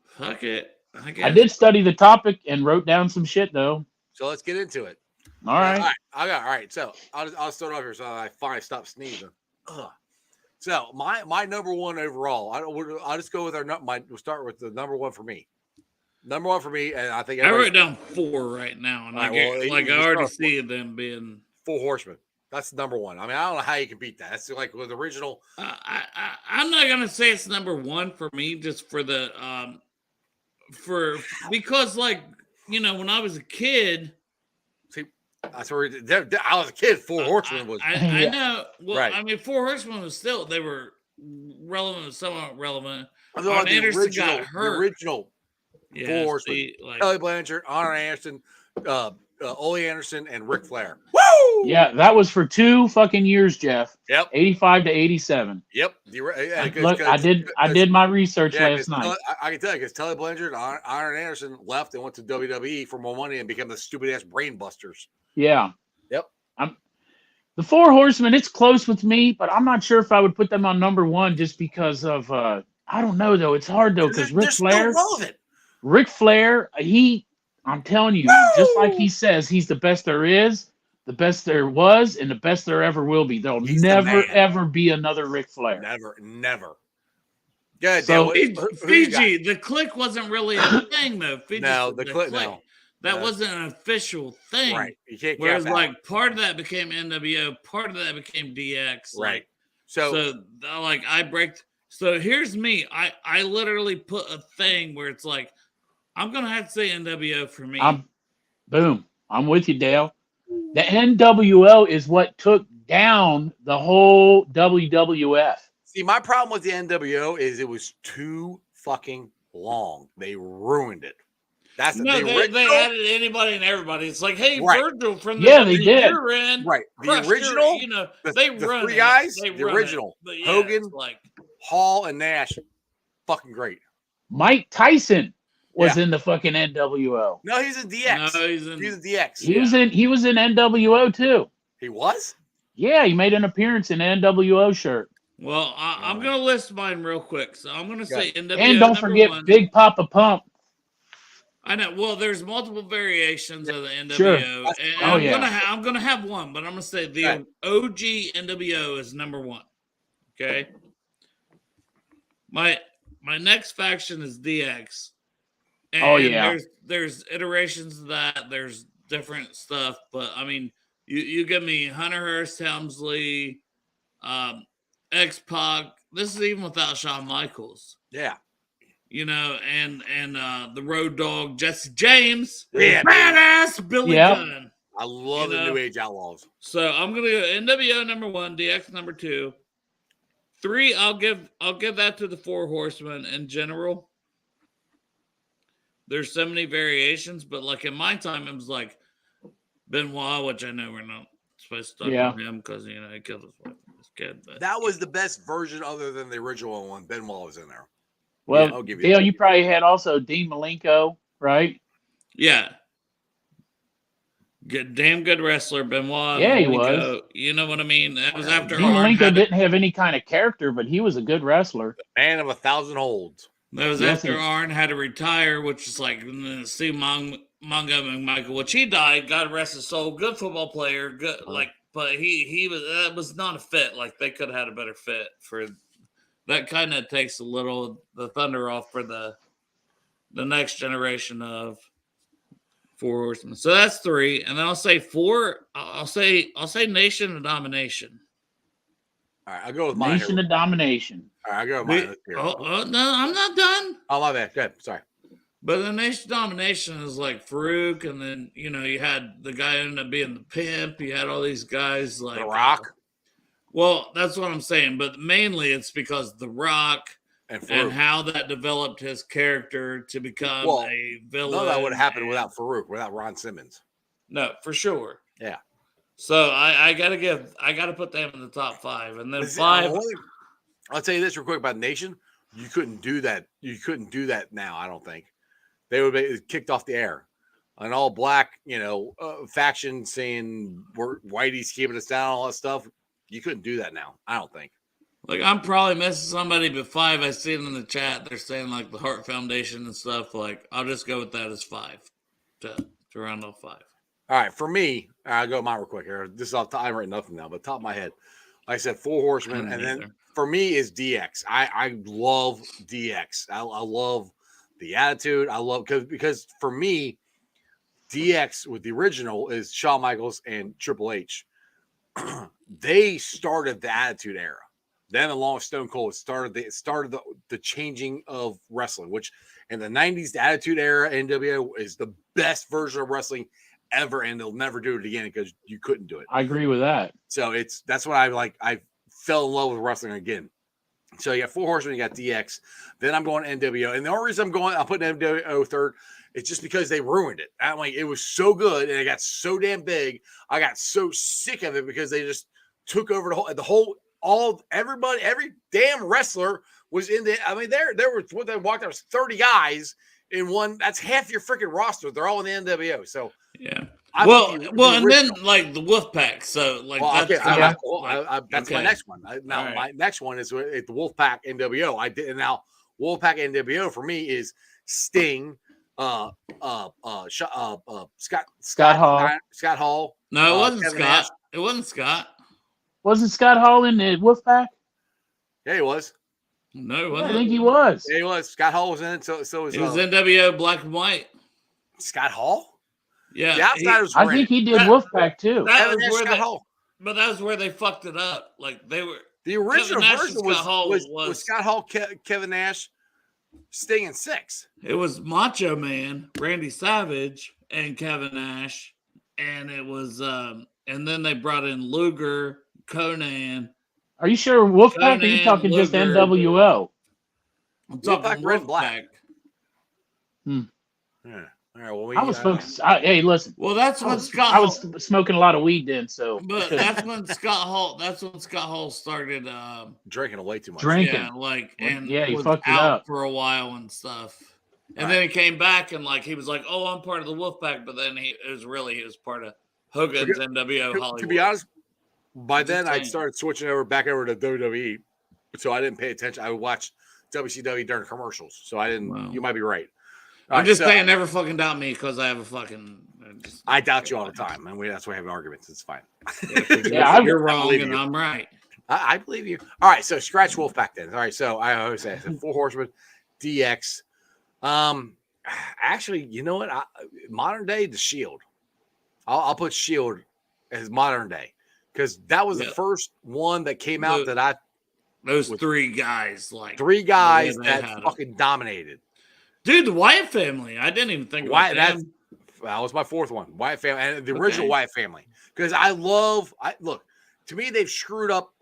Fuck it. I guess. I did study the topic and wrote down some shit, though. So let's get into it. All right. All right. So I'll start off here so I finally stop sneezing. Ugh. So my number one overall. I'll just go with we'll start with the number one for me. Number one for me, and I think I wrote down 4 right now, and All right, well, I you already start see them being. 4 Horsemen. That's number one. I mean, I don't know how you can beat that. That's like with the original. I'm not gonna say it's number 1 for me, just for the because like you know when I was a kid. That's where I was a kid. 4 Horsemen was. I know. Well, Right. I mean, 4 Horsemen was still they were relevant, somewhat relevant. I'm talking about Arn Anderson got the hurt. original Yeah, 4 Horsemen. see, like, Kelly Blanchard, Arn Anderson, Ole Anderson, and Ric Flair. Woo! Yeah, that was for 2 fucking years, Jeff. Yep. 85 to 87. Yep. Look, I did my research last night. I can tell you because Tully Blanchard and Arn Anderson left and went to WWE for more money and became the stupid ass brain busters. Yeah. Yep. The 4 Horsemen, it's close with me, but I'm not sure if I would put them on number 1 just because of I don't know though. It's hard though because They're still relevant. Ric Flair, I'm telling you, just like he says, he's the best there is, the best there was, and the best there ever will be. There'll He's the never man. ever be another Ric Flair. Never. Yeah, So- who you got? Fiji, the click wasn't really a thing though. Fiji No, was the click. No. That No. wasn't an official thing. Right. You can't Whereas, cap out. like, part of that became NWO, part of that became DX. Right. Like, So like, I break. So here's me. I literally put a thing where it's like, I'm gonna have to say NWO for me. I'm with you, Dale. The NWO is what took down the whole WWF. see, my problem with the NWO is it was too fucking long. They ruined it. That's no, the they original. added anybody and everybody. It's like, hey, Right. Virgil from the Yeah, they did. you're in. Right. The Crusher, original, you know, the they three run it. guys, They the run it. original. But yeah, Hogan, it's like Hall and Nash, fucking great. Mike Tyson was Yeah. in the fucking NWO. No, he's in DX. No, he's in. He's in DX. He was in NWO too. He was? Yeah, he made an appearance in an NWO shirt. Well, I'm gonna list mine real quick. So I'm gonna say NWO. And don't number forget one. Big Papa Pump. I know. Well, there's multiple variations of the NWO. Sure. And Oh, yeah. I'm gonna have one, but I'm gonna say the OG NWO is number one. Okay. My next faction is DX. And Oh, yeah. There's iterations of that. There's different stuff, but I mean, you give me Hunter Hearst Helmsley, X-Pac. This is even without Shawn Michaels. Yeah. You know, and the Road Dogg, Jesse James, Yeah, badass Billy Yep. Gunn. I love You the know? New Age Outlaws. So I'm gonna go NWO number one, DX number two. 3, I'll give that to the Four Horsemen in general. There's so many variations, but like in my time, it was like Benoit, which I know we're not supposed to talk about him because you know he killed his wife and his kid. But That was the best version other than the original one. Benoit was in there. Well, I'll give you Dale, that. you probably had also Dean Malenko, right? yeah. Good, damn good wrestler, Benoit. Yeah, he Malenko. You know what I mean? That was after Dean Arn Malenko had didn't have any kind of character, but he was a good wrestler. Man of 1,000 holds. That was Yes, after he- Arn had to retire, which is like Steve Mongo McMichael, which he died. God rest his soul. Good football player. Good, but he was that was not a fit. Like they could have had a better fit for that. Kind of takes a little the thunder off for the next generation of Four Horsemen. So that's 3, and then I'll say 4. I'll say Nation of Domination. All right, I'll go with mine. Nation Here. of Domination. All right, I'll go with mine. Let's hear it. No, I'm not done. Oh, my bad. Good. Sorry. But the Nation Domination is like Farouk, and then you know you had the guy who ended up being the pimp. You had all these guys like The Rock well, that's what I'm saying. But mainly it's because The Rock and and Farouk. how that developed his character to become Well, a villain. None of that would have happened and- without Farouk, without Ron Simmons. No, for sure. Yeah. So I gotta put them in the top 5, and then Listen, 5. I'll tell you this real quick about Nation. You couldn't do that. You couldn't do that now. I don't think they would be kicked off the air. An all black, faction saying we're Whitey's keeping us down, all that stuff. You couldn't do that now. I don't think. Like I'm probably missing somebody, but 5. I see it in the chat. They're saying like the Heart Foundation and stuff. Like I'll just go with that as 5 to round off 5. All right, for me, I'll go mine real quick here. This is off. I've written nothing now, but top of my head, like I said, Four Horsemen, and then for me is DX. I love DX. I love the attitude. I love because for me, DX with the original is Shawn Michaels and Triple H. They started the Attitude Era. Then along with Stone Cold, it started the changing of wrestling, which in the 90s, the Attitude Era NWO is the best version of wrestling ever, and they'll never do it again because you couldn't do it. I agree with that. So that's what I like. I fell in love with wrestling again. So you got Four Horsemen, you got DX. Then I'm going NWO, and the only reason I'm putting NWO third is just because they ruined it. I'm like, it was so good, and it got so damn big. I got so sick of it because they just took over every damn wrestler was in the. I mean, there was what they walked. There was 30 guys in one. That's half your freaking roster. They're all in the NWO. So yeah. I Well, put the and then original. like the Wolfpack. So like Well, that's okay, that's my okay. next one. Now All right. my next one is the Wolfpack NWO. I did now Wolfpack NWO for me is Sting, Scott Hall. No, it wasn't Kevin Scott. Nash. It wasn't Scott. Wasn't Scott Hall in the Wolfpack? Yeah, he was. No, it I wasn't. think he was. Yeah, he was. Scott Hall was in it. So was It was NWO Black and White. Scott Hall. Yeah. The Outsiders. I think he did That- Wolfpack too. that Kevin was Nash, where Scott Hall. But that was where they fucked it up. Like they were The original Nash and version Scott Hall was Scott Hall, Kevin Nash, Sting, and Six. it was Macho Man, Randy Savage, and Kevin Nash. And it was and then they brought in Luger, Conan. Are you sure Wolfpack? Or are you Conan, talking just Luger. NWO? I'm talking Wolfpack, Red and Black. Wolfpack. Yeah. All right. Well, I was focused. Hey, listen. Well, that's I when was, Scott I Hall, was smoking a lot of weed then, so but that's when Scott Hall. That's when Scott Hall started. drinking way too much. drinking. Yeah, like Well, and yeah, he was fucked it out up. for a while and stuff. And Right. then he came back and like he was like, "Oh, I'm part of the Wolfpack," but then he was part of Hogan's NWO Hollywood. To be honest, by I'm just then I'd saying. started switching back over to WWE, so I didn't pay attention. I would watch WCW during commercials, so I didn't. Wow. You might be right. All I'm right, just so saying, never fucking doubt me because I have a fucking. I doubt you all the time, and that's why we have arguments. It's fine. Yeah, you're I wrong believe and you. I'm right. I believe you. All right, so scratch Wolfpack then. All right, so I always say Four Horsemen, DX. Actually, you know what? Modern day, the Shield. I'll put Shield as modern day because that was the first one that came out that I. Those with three guys, like three guys they that had 'em. fucking dominated. Dude, the Wyatt family. I didn't even think about That them. was my fourth one. Wyatt family and the original Wyatt family. Because I look, to me, they've screwed up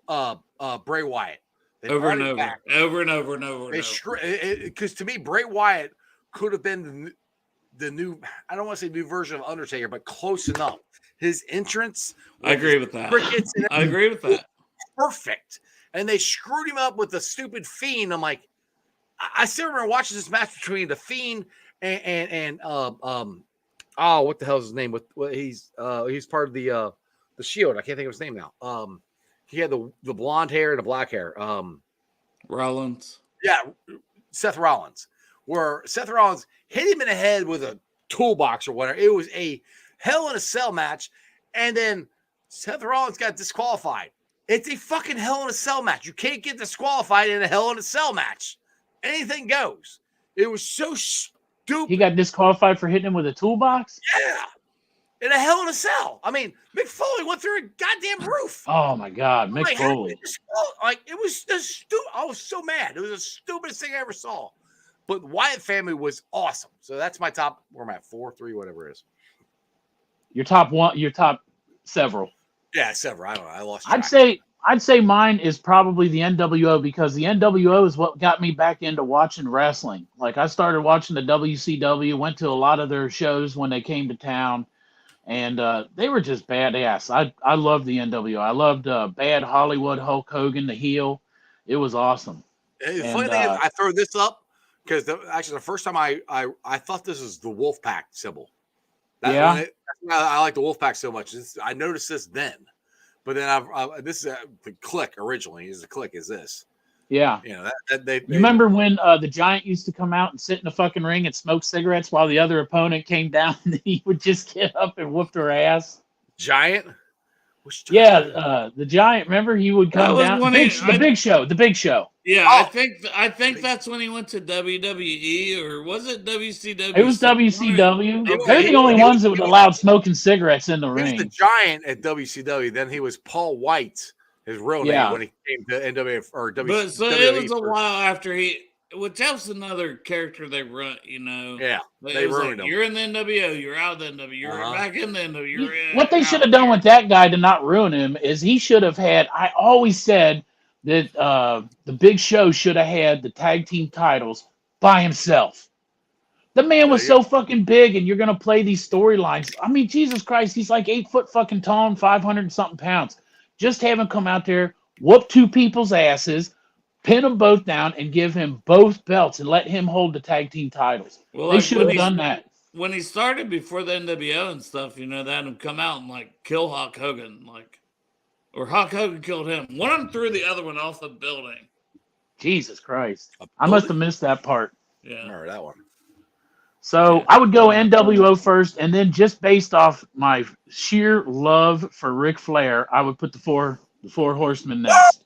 Bray Wyatt. They Over brought and him over, back. over and over and over. Because to me, Bray Wyatt could have been the new, I don't want to say new version of Undertaker, but close enough. His entrance, I agree with that. crickets and I agree with that. perfect. And they screwed him up with the stupid Fiend. I'm like, I still remember watching this match between the Fiend and what the hell is his name? What he's part of the Shield. I can't think of his name now. He had the blonde hair and the black hair. Rollins. Yeah, Seth Rollins. Where Seth Rollins hit him in the head with a toolbox or whatever. It was a Hell in a Cell match, and then Seth Rollins got disqualified. It's a fucking Hell in a Cell match. You can't get disqualified in a Hell in a Cell match. Anything goes. It was so stupid. He got disqualified for hitting him with a toolbox. Yeah. In a Hell in a Cell. I mean, Mick Foley went through a goddamn roof. Oh my God, Mick Like, Foley. it was the stupid. I was so mad. It was the stupidest thing I ever saw. But Wyatt family was awesome. So that's my top. Where am I at? 4, 3, whatever it is. Your top one. Your top several. Yeah, several. I don't know. I lost track. I'd say mine is probably the NWO because the NWO is what got me back into watching wrestling. Like I started watching the WCW, went to a lot of their shows when they came to town, and they were just badass. I loved the NWO. I loved Bad Hollywood Hulk Hogan, the heel. It was awesome. The funny thing is, I throw this up because actually the first time I thought this was the Wolfpack symbol. That's why I like the Wolfpack so much. I noticed this then, but then this is the Click originally. Is the Click is this? Yeah. You know they You remember when the Giant used to come out and sit in the fucking ring and smoke cigarettes while the other opponent came down and he would just get up and whoop their ass? Giant? Yeah, the Giant. Remember he would come down. The Big Show. Yeah, I think that's when he went to WWE or was it WCW? It was WCW. Okay. They're the only ones that would allow smoking cigarettes in the He was ring. the Giant at WCW. Then he was Paul White, his real name, when he came to NWA or WWE. But so it was a while after which that was another character they run, you know. Yeah, they ruined him. You're in the NWO, you're out of the NWO, you're back in the NWO. You're in, what they should have done with that guy to not ruin him is he should have had. I always said that the Big Show should have had the tag team titles by himself. The man was so fucking big, and you're gonna play these storylines. I mean, Jesus Christ, he's like 8 foot fucking tall and 500 and something pounds. Just have him come out there, whoop two people's asses, pin them both down, and give him both belts and let him hold the tag team titles. Well, they should have done that. When he started before the NWO and stuff, you know, they had him come out and like kill Hulk Hogan, or Hulk Hogan killed him. One of them threw the other one off the building. Jesus Christ. I must have missed that part. Yeah. I remember that one. So I would go NWO first, and then just based off my sheer love for Ric Flair, I would put the four Horsemen next.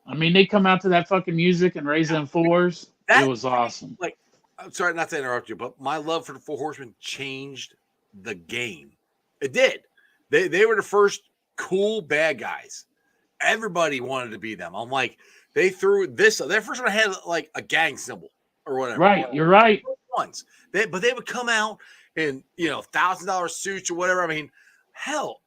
I mean, they come out to that fucking music and raise them fours. It was awesome. Like, I'm sorry not to interrupt you, but my love for the Four Horsemen changed the game. It did. They were the first cool bad guys. Everybody wanted to be them. I'm like, they threw this. Their first one had like a gang symbol or whatever. Right, you're right. Ones. But they would come out in $1,000 suits or whatever. I mean, hell,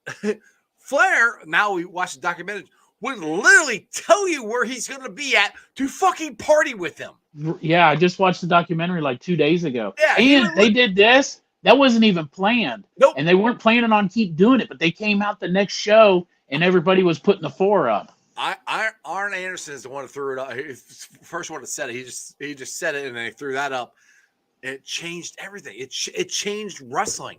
Flair. Now we watch the documentary. would literally tell you where he's going to be at to fucking party with him. Yeah, I just watched the documentary like 2 days ago. Yeah, he And would they did this. That wasn't even planned. Nope. And they weren't planning on keep doing it, but they came out the next show and everybody was putting the 4 up. Arn Anderson is the one who threw it up. He's the first one to set it. He just said it, and they threw that up. It changed everything. It changed wrestling.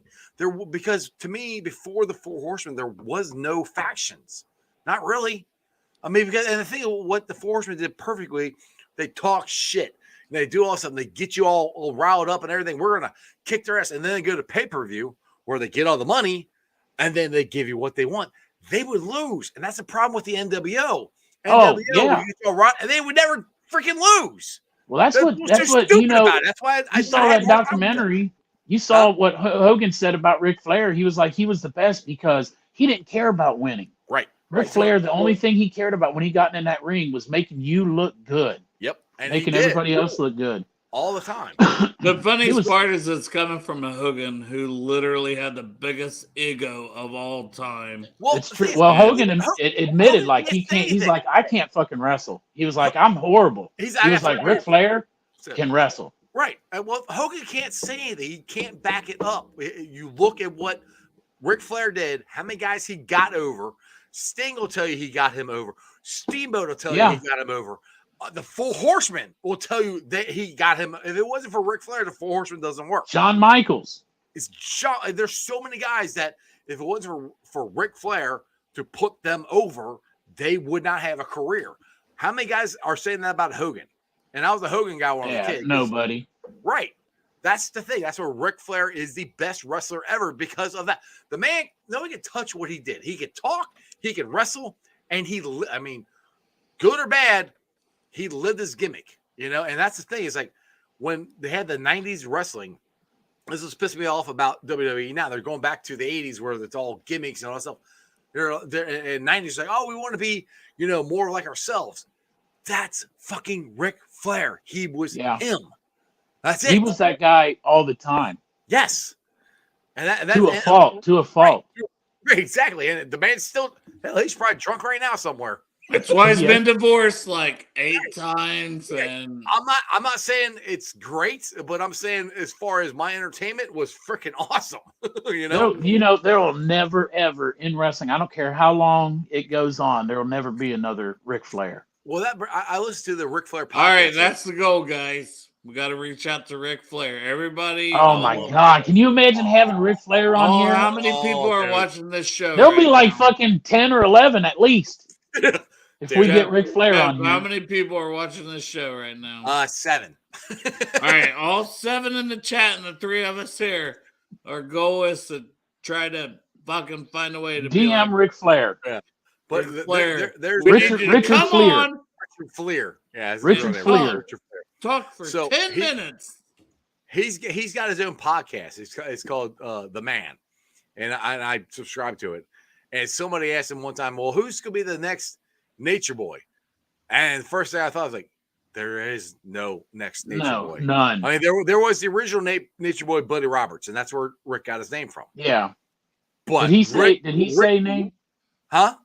Because to me, before the Four Horsemen, there was no factions. Not really. I mean, and the thing of what the Four Horsemen did perfectly, they talk shit. And they do all something. They get you all riled up and everything. We're gonna kick their ass, and then they go to pay-per-view where they get all the money, and then they give you what they want. They would lose, and that's the problem with the NWO. Oh, yeah. And they would never freaking lose. Well, that's what stupid you know. about it. That's why I saw that documentary. You saw what Hogan said about Ric Flair. He was like, he was the best because he didn't care about winning. Right. Ric Flair, the only thing he cared about when he got in that ring was making you look good. Yep. And making everybody else look good. All the time. The funniest part is it's coming from a Hogan who literally had the biggest ego of all time. Well, it's true. Well, Hogan admitted like he can't. He's like, I can't fucking wrestle. He was like, I'm horrible. He was like, Ric Flair can wrestle. Right. Well, Hogan can't say anything. He can't back it up. You look at what Ric Flair did, how many guys he got over. Sting will tell you he got him over. Steamboat will tell you he got him over. The Four Horsemen will tell you that he got him. If it wasn't for Ric Flair, the Four Horsemen doesn't work. Shawn Michaels. There's so many guys that if it wasn't for Ric Flair to put them over, they would not have a career. How many guys are saying that about Hogan? And I was a Hogan guy when I was a kid. Nobody. Right. That's the thing. That's where Ric Flair is the best wrestler ever because of that. The man, no one can touch what he did. He could talk, he could wrestle, and good or bad, he lived his gimmick, and that's the thing. Is like when they had the 90s wrestling, this is pissing me off about WWE now. They're going back to the 80s where it's all gimmicks and all that stuff. They're in 90s, like, oh, we want to be, more like ourselves. That's fucking Ric Flair. He was him. That's it. He was that guy all the time. Yes. And to a fault. Right, exactly. And the man's still, he's probably drunk right now somewhere. That's why he's been divorced like 8 times. And I'm not saying it's great, but I'm saying as far as my entertainment was freaking awesome. There will never ever in wrestling. I don't care how long it goes on. There will never be another Ric Flair. Well, I listened to the Ric Flair podcast. All right, that's the goal, guys. We got to reach out to Ric Flair. Everybody. Oh my God! Can you imagine having Ric Flair on here? How many people are watching this show? There'll be like fucking 10 or 11 at least. If we get Ric Flair on here. How many people are watching this show right now? 7. All right, all 7 in the chat and the 3 of us here. Our goal is to try to fucking find a way to DM Ric Flair. Yeah. But Flair. There's Richard Flair. Richard Flair. Yeah, Richard Flair. Talk for 10 minutes. He's got his own podcast. It's called The Man, and I subscribe to it. And somebody asked him one time, "Well, who's gonna be the next Nature Boy?" And the first thing I thought was like, there is no next Nature Boy. None. I mean, there was the original Nature Boy, Buddy Roberts, and that's where Rick got his name from. Yeah. But did he say a name? Huh?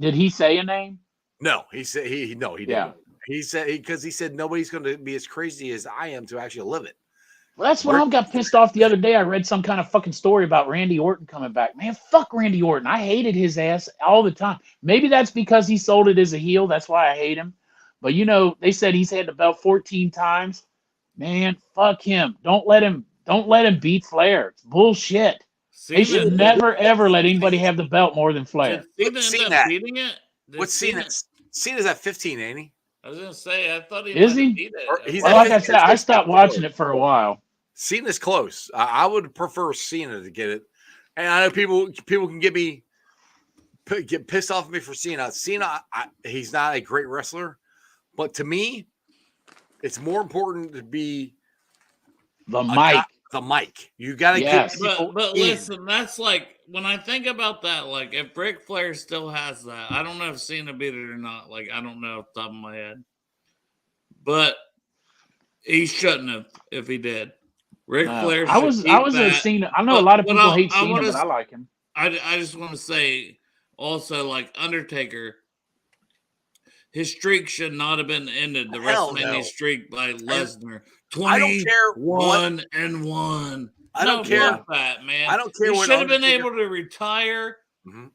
Did he say a name? No, he said he didn't. Yeah. He said because he said nobody's going to be as crazy as I am to actually live it. Well, that's when I got pissed off the other day. I read some kind of fucking story about Randy Orton coming back. Man, fuck Randy Orton. I hated his ass all the time. Maybe that's because he sold it as a heel. That's why I hate him. But they said he's had the belt 14 times. Man, fuck him. Don't let him beat Flair. It's bullshit. They should never ever let anybody have the belt more than Flair. Did Cena end up beating it? What's Cena? Cena's at 15, ain't he? I was gonna say I thought he is he? Beat it. Well, like I said, I stopped watching it for a while. Cena's close. I would prefer Cena to get it, and I know people can get pissed off at me for Cena. Cena, he's not a great wrestler, but to me, it's more important to be the mic. The mic. You got to get people but listen, that's like when I think about that. Like if Ric Flair still has that, I don't know if Cena beat it or not. Like I don't know off the top of my head, but he shouldn't have if he did. Ric Flair. I was a Cena. I know a lot of people hate Cena, but I like him. I just want to say also like Undertaker his streak should not have been ended. The Hell WrestleMania no. streak by Lesnar. I don't care 21-1. I don't No, care. fuck that, man. I don't care He what should have been Undertaker- able to retire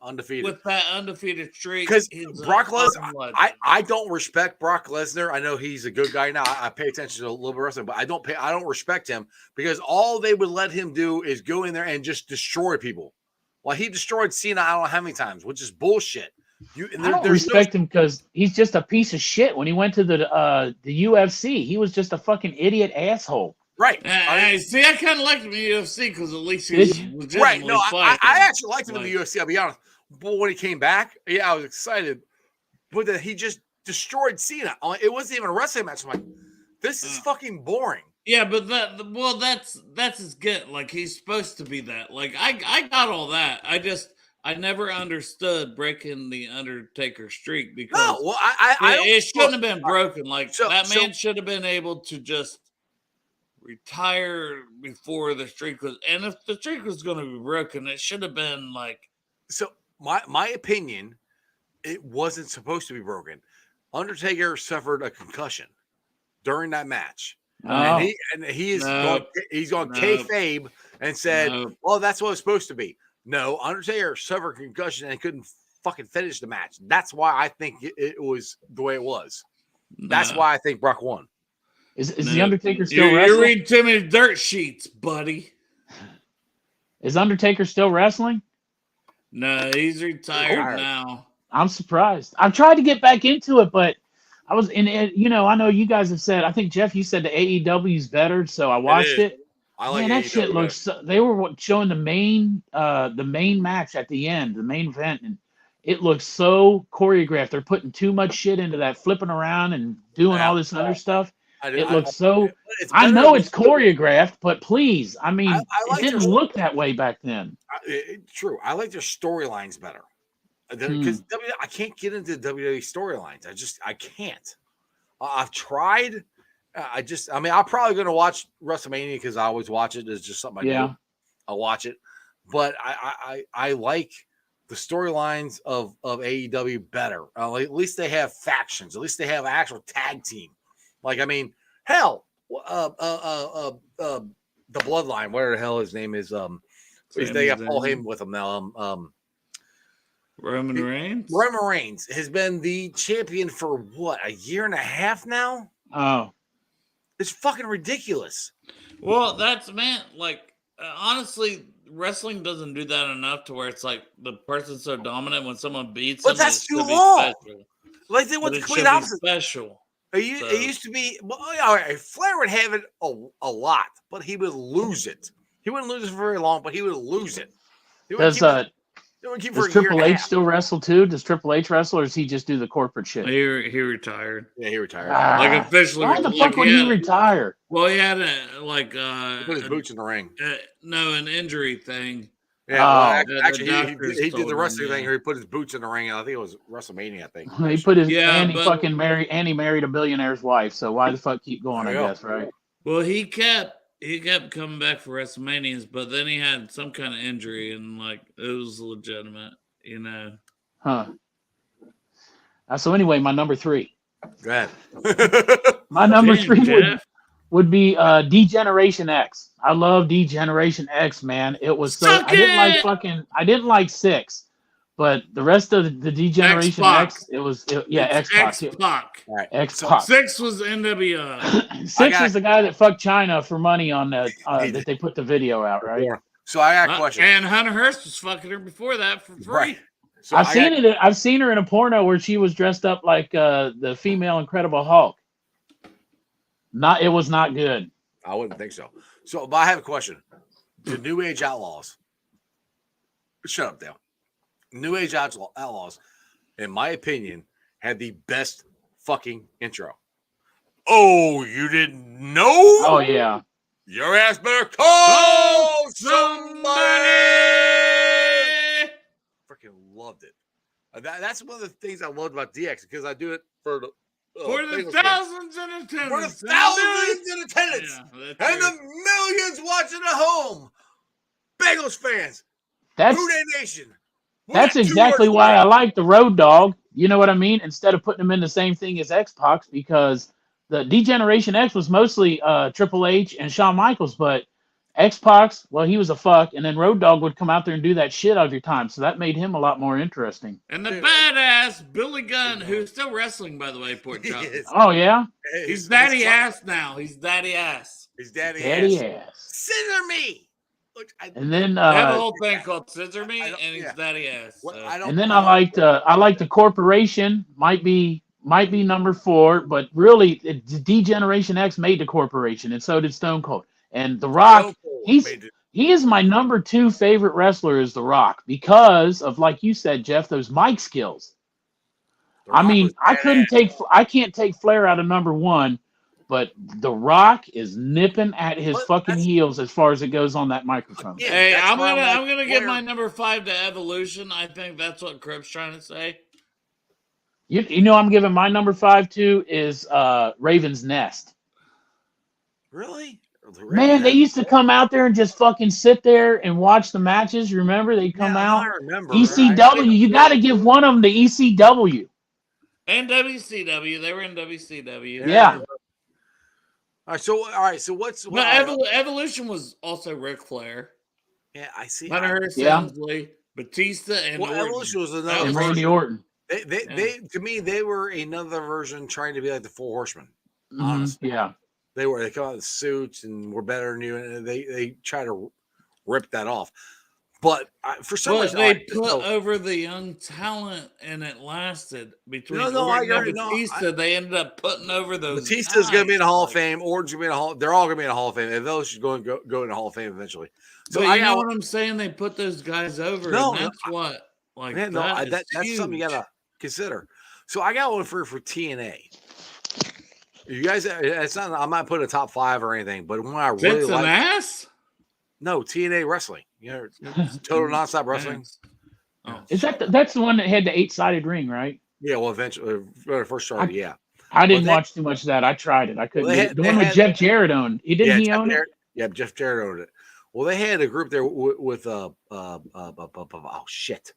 undefeated. with that undefeated streak. Because He's a Brock fucking Lesnar, legend. I don't respect Brock Lesnar. I know he's a good guy now. I pay attention to a little bit of wrestling, but I don't respect him because all they would let him do is go in there and just destroy people. Well, he destroyed Cena I don't know how many times, which is bullshit. I don't respect him because he's just a piece of shit. When he went to the UFC, he was just a fucking idiot asshole. Right. See, I kind of liked him in the UFC because at least he Did was you? legitimately Right. No, I fighting. actually liked him in the UFC, I'll be honest. But when he came back, yeah, I was excited. But then he just destroyed Cena. It wasn't even a wrestling match. I'm like, this is fucking boring. Yeah, but that's his get. Like he's supposed to be that. Like I got all that. I never understood breaking the Undertaker streak because No, well, I don't, it shouldn't have been broken. Like so- that man so- should have been able to just retire before the streak was. And if the streak was going to be broken, it should have been like. So my opinion, it wasn't supposed to be broken. Undertaker suffered a concussion during that match. Oh. And he is No. he's gone No. kayfabe and said, No. "Well, that's what it's supposed to be." No, Undertaker suffered a concussion and couldn't fucking finish the match. That's why I think it was the way it was. That's Nah. why I think Brock won. Is No. the Undertaker still You wrestling? read too many dirt sheets, buddy. Is Undertaker still wrestling? No, he's retired Retired. now. I'm surprised. I've tried to get back into it, but I was in it. You know, I know you guys have said. I think Jeff, you said the AEW is better, so I watched is. it. I like Man, that AEW shit looks. They were showing the main match at the end, the main event, and it looks so choreographed. They're putting too much shit into that, flipping around and doing all this other stuff. It looks so. I better know than- it's choreographed, but please, I mean, I like it didn't their- look that way back then. True. I like their storylines better because I can't get into WWE storylines. I can't. I've tried. I'm probably going to watch WrestleMania because I always watch it. It's just something I do. I'll watch it, but I like the storylines of AEW better. At least they have factions. At least they have an actual tag team. Like, I mean, hell, the Bloodline, whatever the hell his name is. They got Paul Heyman with them now. Roman Reigns. Roman Reigns has been the champion for what, a year and a half now? Oh, It's fucking ridiculous. Well, that's man. Like honestly, wrestling doesn't do that enough to where it's like the person's so dominant when someone beats But them. that's it should too be long. special. Like they But went the it complete should be opposite. special. It used to be. Well, all right, Flair would have it a lot, but he would lose it. He wouldn't lose it for very long, but he would lose it. He would does keep it- he would keep it for does a year Triple and a H half. still wrestle too? Does Triple H wrestle, or does he just do the corporate shit? He retired. Yeah, he retired. Like officially. Why the like fuck would he he had- retire? Well, he had a He put his boots in the ring. an injury thing. Yeah, well, Oh. actually, The he doctors did told the him, wrestling thing. yeah. Where he put his boots in the ring, and I think it was WrestleMania. I think He put his Yeah, and he but- fucking married a billionaire's wife. So why the fuck keep going? I There you go. guess right. Well, he kept coming back for WrestleManias, but then he had some kind of injury, and like it was legitimate, you know. Huh. So anyway, my number 3. Go ahead. My number Damn, 3 Jeff. would be D-Generation X. I love D-Generation X, man. It was so Suck I it! didn't like 6, but the rest of the D-Generation X-Pac. X, it was X-Pac. X-Pac. All right. X-Pac. 6 was NWO. 6 is the guy that fucked China for money on the He that did. they put the video out, right? So I got a question. And Hunter Hearst was fucking her before that for free. Right. So I've seen her in a porno where she was dressed up like the female Incredible Hulk. It was not good. I wouldn't think so. So, but I have a question. The New Age Outlaws. Shut up, Dale. New Age Outlaws, in my opinion, had the best fucking intro. Oh, you didn't know? Oh yeah. Your ass better call somebody. Freaking loved it. That's one of the things I loved about DX because I do it for the For the Bengals fans. thousands in attendance. For the thousands in attendance. Yeah, that's And the millions watching at home. Bengals fans. That's Who Dey Nation. We that's got 2 exactly words why for I you. like the Road Dogg. You know what I mean? Instead of putting him in the same thing as X-Pac, because the D-Generation X was mostly Triple H and Shawn Michaels, but X-Pac, well, he was a fuck, and then Road Dogg would come out there and do that shit every time, so that made him a lot more interesting. And the Dude. badass Billy Gunn, who's still wrestling, by the way, poor He Chuck. is. Oh yeah, He's daddy ass now. He's daddy ass. His daddy daddy ass. ass. Scissor me. Look, And then They have a whole thing called Scissor Me, I and don't- he's yeah. daddy ass. What, So. I don't. and then I liked the Corporation might be number 4, but really D-Generation X made the Corporation, and so did Stone Cold. And The Rock, he is my number 2 favorite wrestler is The Rock because of, like you said, Jeff, those mic skills. I mean, I can't take Flair out of number 1, but The Rock is nipping at his Well, fucking that's- heels as far as it goes on that microphone. Yeah, Hey, that's I'm why gonna give Flair. my number 5 to Evolution. I think that's what Crip's trying to say. You know, I'm giving my number 5 to is Raven's Nest. Really? Man, they used to come out there and just fucking sit there and watch the matches. Remember, they come I out. remember. ECW, you got to give one of them to ECW. And WCW, they were in WCW. Yeah. All right. So what's But Evolution was also Ric Flair, yeah? I see. Hunter Yeah. Helmsley, Batista, and Well, Orton. Evolution was That another. And was- Randy Orton. They to me they were another version trying to be like the Four Horsemen. Mhm, Honestly. yeah. They come out in suits and we're better than you, and they try to rip that off. But for some But reason, they I put just- over the young talent, and it lasted between No, Orton I and agree. No, Batista. They ended up putting over those. Batista's going to be in the Hall of guys. Fame. Orton's going to be in the Hall. They're all going to be in the Hall of Fame. And those should go in the Hall of Fame eventually. So But I you know got what I'm saying? They put those guys over, No, and that's what. Like man, no, that is that's something you huge. got to consider. So I got one for TNA. You guys, it's not. I'm not putting a top 5 or anything, but one I really Vince and like. ass. No, TNA wrestling. You know, total nonstop wrestling. Oh, Is that's the one that had the 8-sided ring, right? Yeah, well, eventually, when it first started, yeah. I didn't Well, they- watch too much of that. I tried it. I couldn't. Well, get they it. had- The they one with had- Jeff Jarrett owned. Didn't he Jeff own it? Jarrett- Yeah, Jeff Jarrett owned it. Well, they had a group there with oh shit,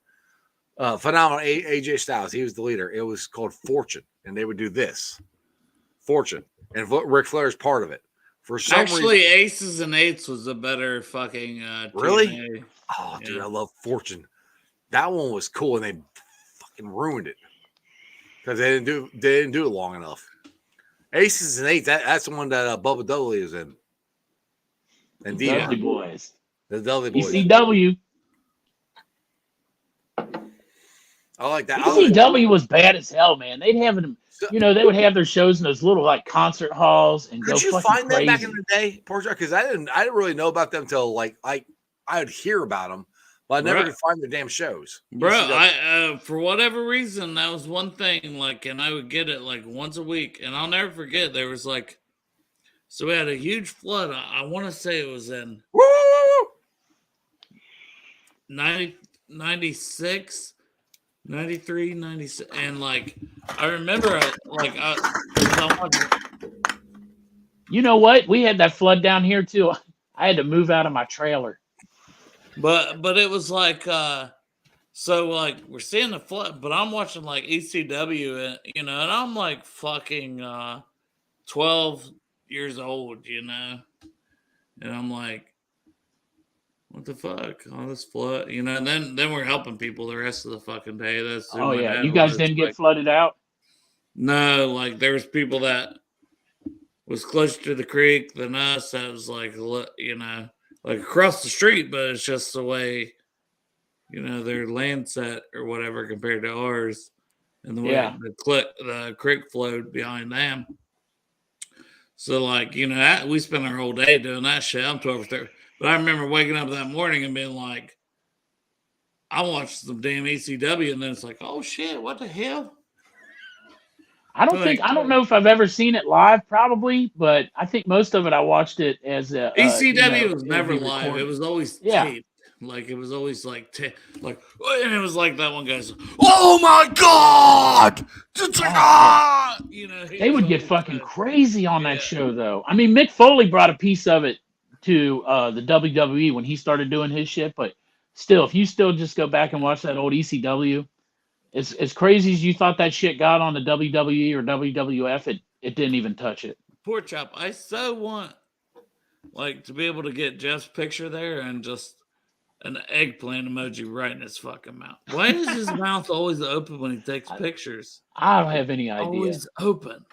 phenomenal AJ Styles. He was the leader. It was called Fortune, and they would do this, Fortune, and Ric Flair's part of it. For some Actually, reason, Aces and Eights was a better fucking. Really? TNA. oh dude, yeah. I love Fortune. That one was cool, and they fucking ruined it because they didn't do it long enough. Aces and Eights, that's the one that Bubba Dudley is in. And The Dudley Boys. the Dudley Boys. ECW. I like that. I like- ECW was bad as hell, man. They'd have them. So- You know, they would have their shows in those little like concert halls and go Could you fucking find crazy. them back in the day, Portia? Because I didn't really know about them till like I would hear about them, but I never Right. could find their damn shows. Bro, ECW. I for whatever reason that was one thing. Like, and I would get it like once a week, and I'll never forget. There was like, so we had a huge flood. I want to say it was in Woo, woo, woo. 96, 93, 96, and like I remember, You know what? We had that flood down here too. I had to move out of my trailer. but it was like so like we're seeing the flood, but I'm watching like ECW, and and I'm like fucking 12 years old, and I'm like, what the fuck? All this flood, and then we're helping people the rest of the fucking day. That's who Oh my yeah, dad you guys was, didn't like- get flooded out. No, like there was people that was closer to the creek than us. That was like like across the street, but it's just the way their land set or whatever compared to ours, and the way Yeah. the creek flowed behind them. So like we spent our whole day doing that shit. I'm 12 or 13, but I remember waking up that morning and being like, I watched some damn ECW, and then it's like, oh shit, what the hell? I don't know if I've ever seen it live, probably, but I think most of it I watched it as a ECW was it would never be live. recorded. It was always Yeah. taped. Like it was always like and it was like that one guy's, oh my god, They would get fucking crazy on that show, though. I mean, Mick Foley brought a piece of it to the WWE when he started doing his shit, but still, if you still just go back and watch that old ECW, As crazy as you thought that shit got on the WWE or WWF, it didn't even touch it. Poor chap. I so want like to be able to get Jeff's picture there and just an eggplant emoji right in his fucking mouth. Why is his mouth always open when he takes pictures? I don't have any idea. Always open.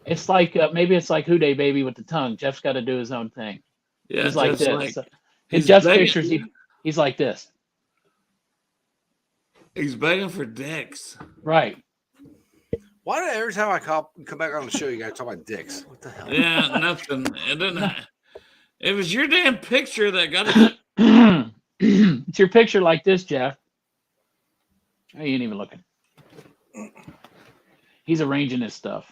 It's like maybe it's like Houday Baby with the tongue. Jeff's got to do his own thing. Yeah, He's like Jeff's this. In he's Jeff's begging- pictures, he's like this. He's begging for dicks. Right. Why do every time I come back on the show, you guys talk about dicks? What the hell? Yeah, nothing. It didn't. It was your damn picture that got it. It's your picture like this, Jeff. Oh, you ain't even looking. He's arranging his stuff.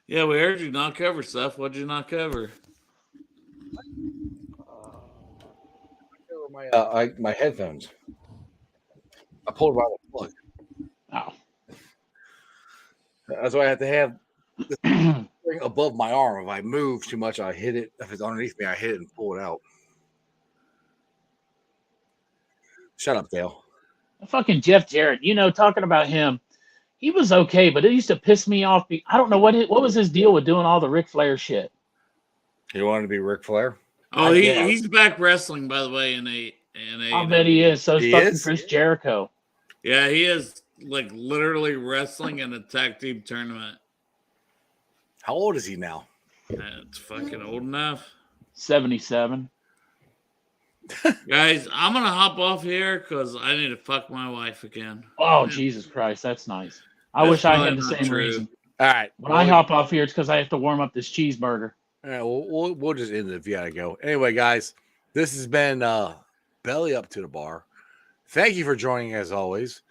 Yeah, we heard you not cover stuff. What'd you not cover? My headphones. I pulled right the plug. Oh. That's why I have to have the thing above my arm. If I move too much, I hit it. If it's underneath me, I hit it and pull it out. Shut up, Dale. Fucking Jeff Jarrett, talking about him, he was okay, but it used to piss me off. I don't know what was his deal with doing all the Ric Flair shit. You wanted to be Ric Flair? Oh, I guess. he's back wrestling, by the way, in a I bet he is. So He fucking is? Chris Jericho. Yeah, he is like literally wrestling in a tag team tournament. How old is he now? It's fucking old enough. 77. Guys, I'm gonna hop off here because I need to fuck my wife again. Oh, Jesus Christ. That's nice. I That's wish I probably had the not same true. reason. All right. When I hop off here, it's because I have to warm up this cheeseburger. All right, we'll just end it if you gotta go. Anyway, guys, this has been Belly Up to the Bar. Thank you for joining as always.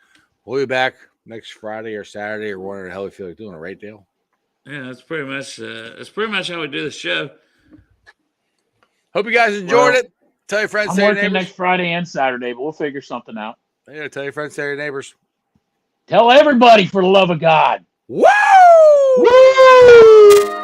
We'll be back next Friday or Saturday or whatever the hell we feel like doing it, right, Dale? Yeah, that's pretty much how we do the show. Hope you guys enjoyed Well, it. Tell your friends, I'm tell your working neighbors. next Friday and Saturday, but we'll figure something out. Yeah, tell your friends, tell your neighbors. Tell everybody for the love of God. Woo! Woo!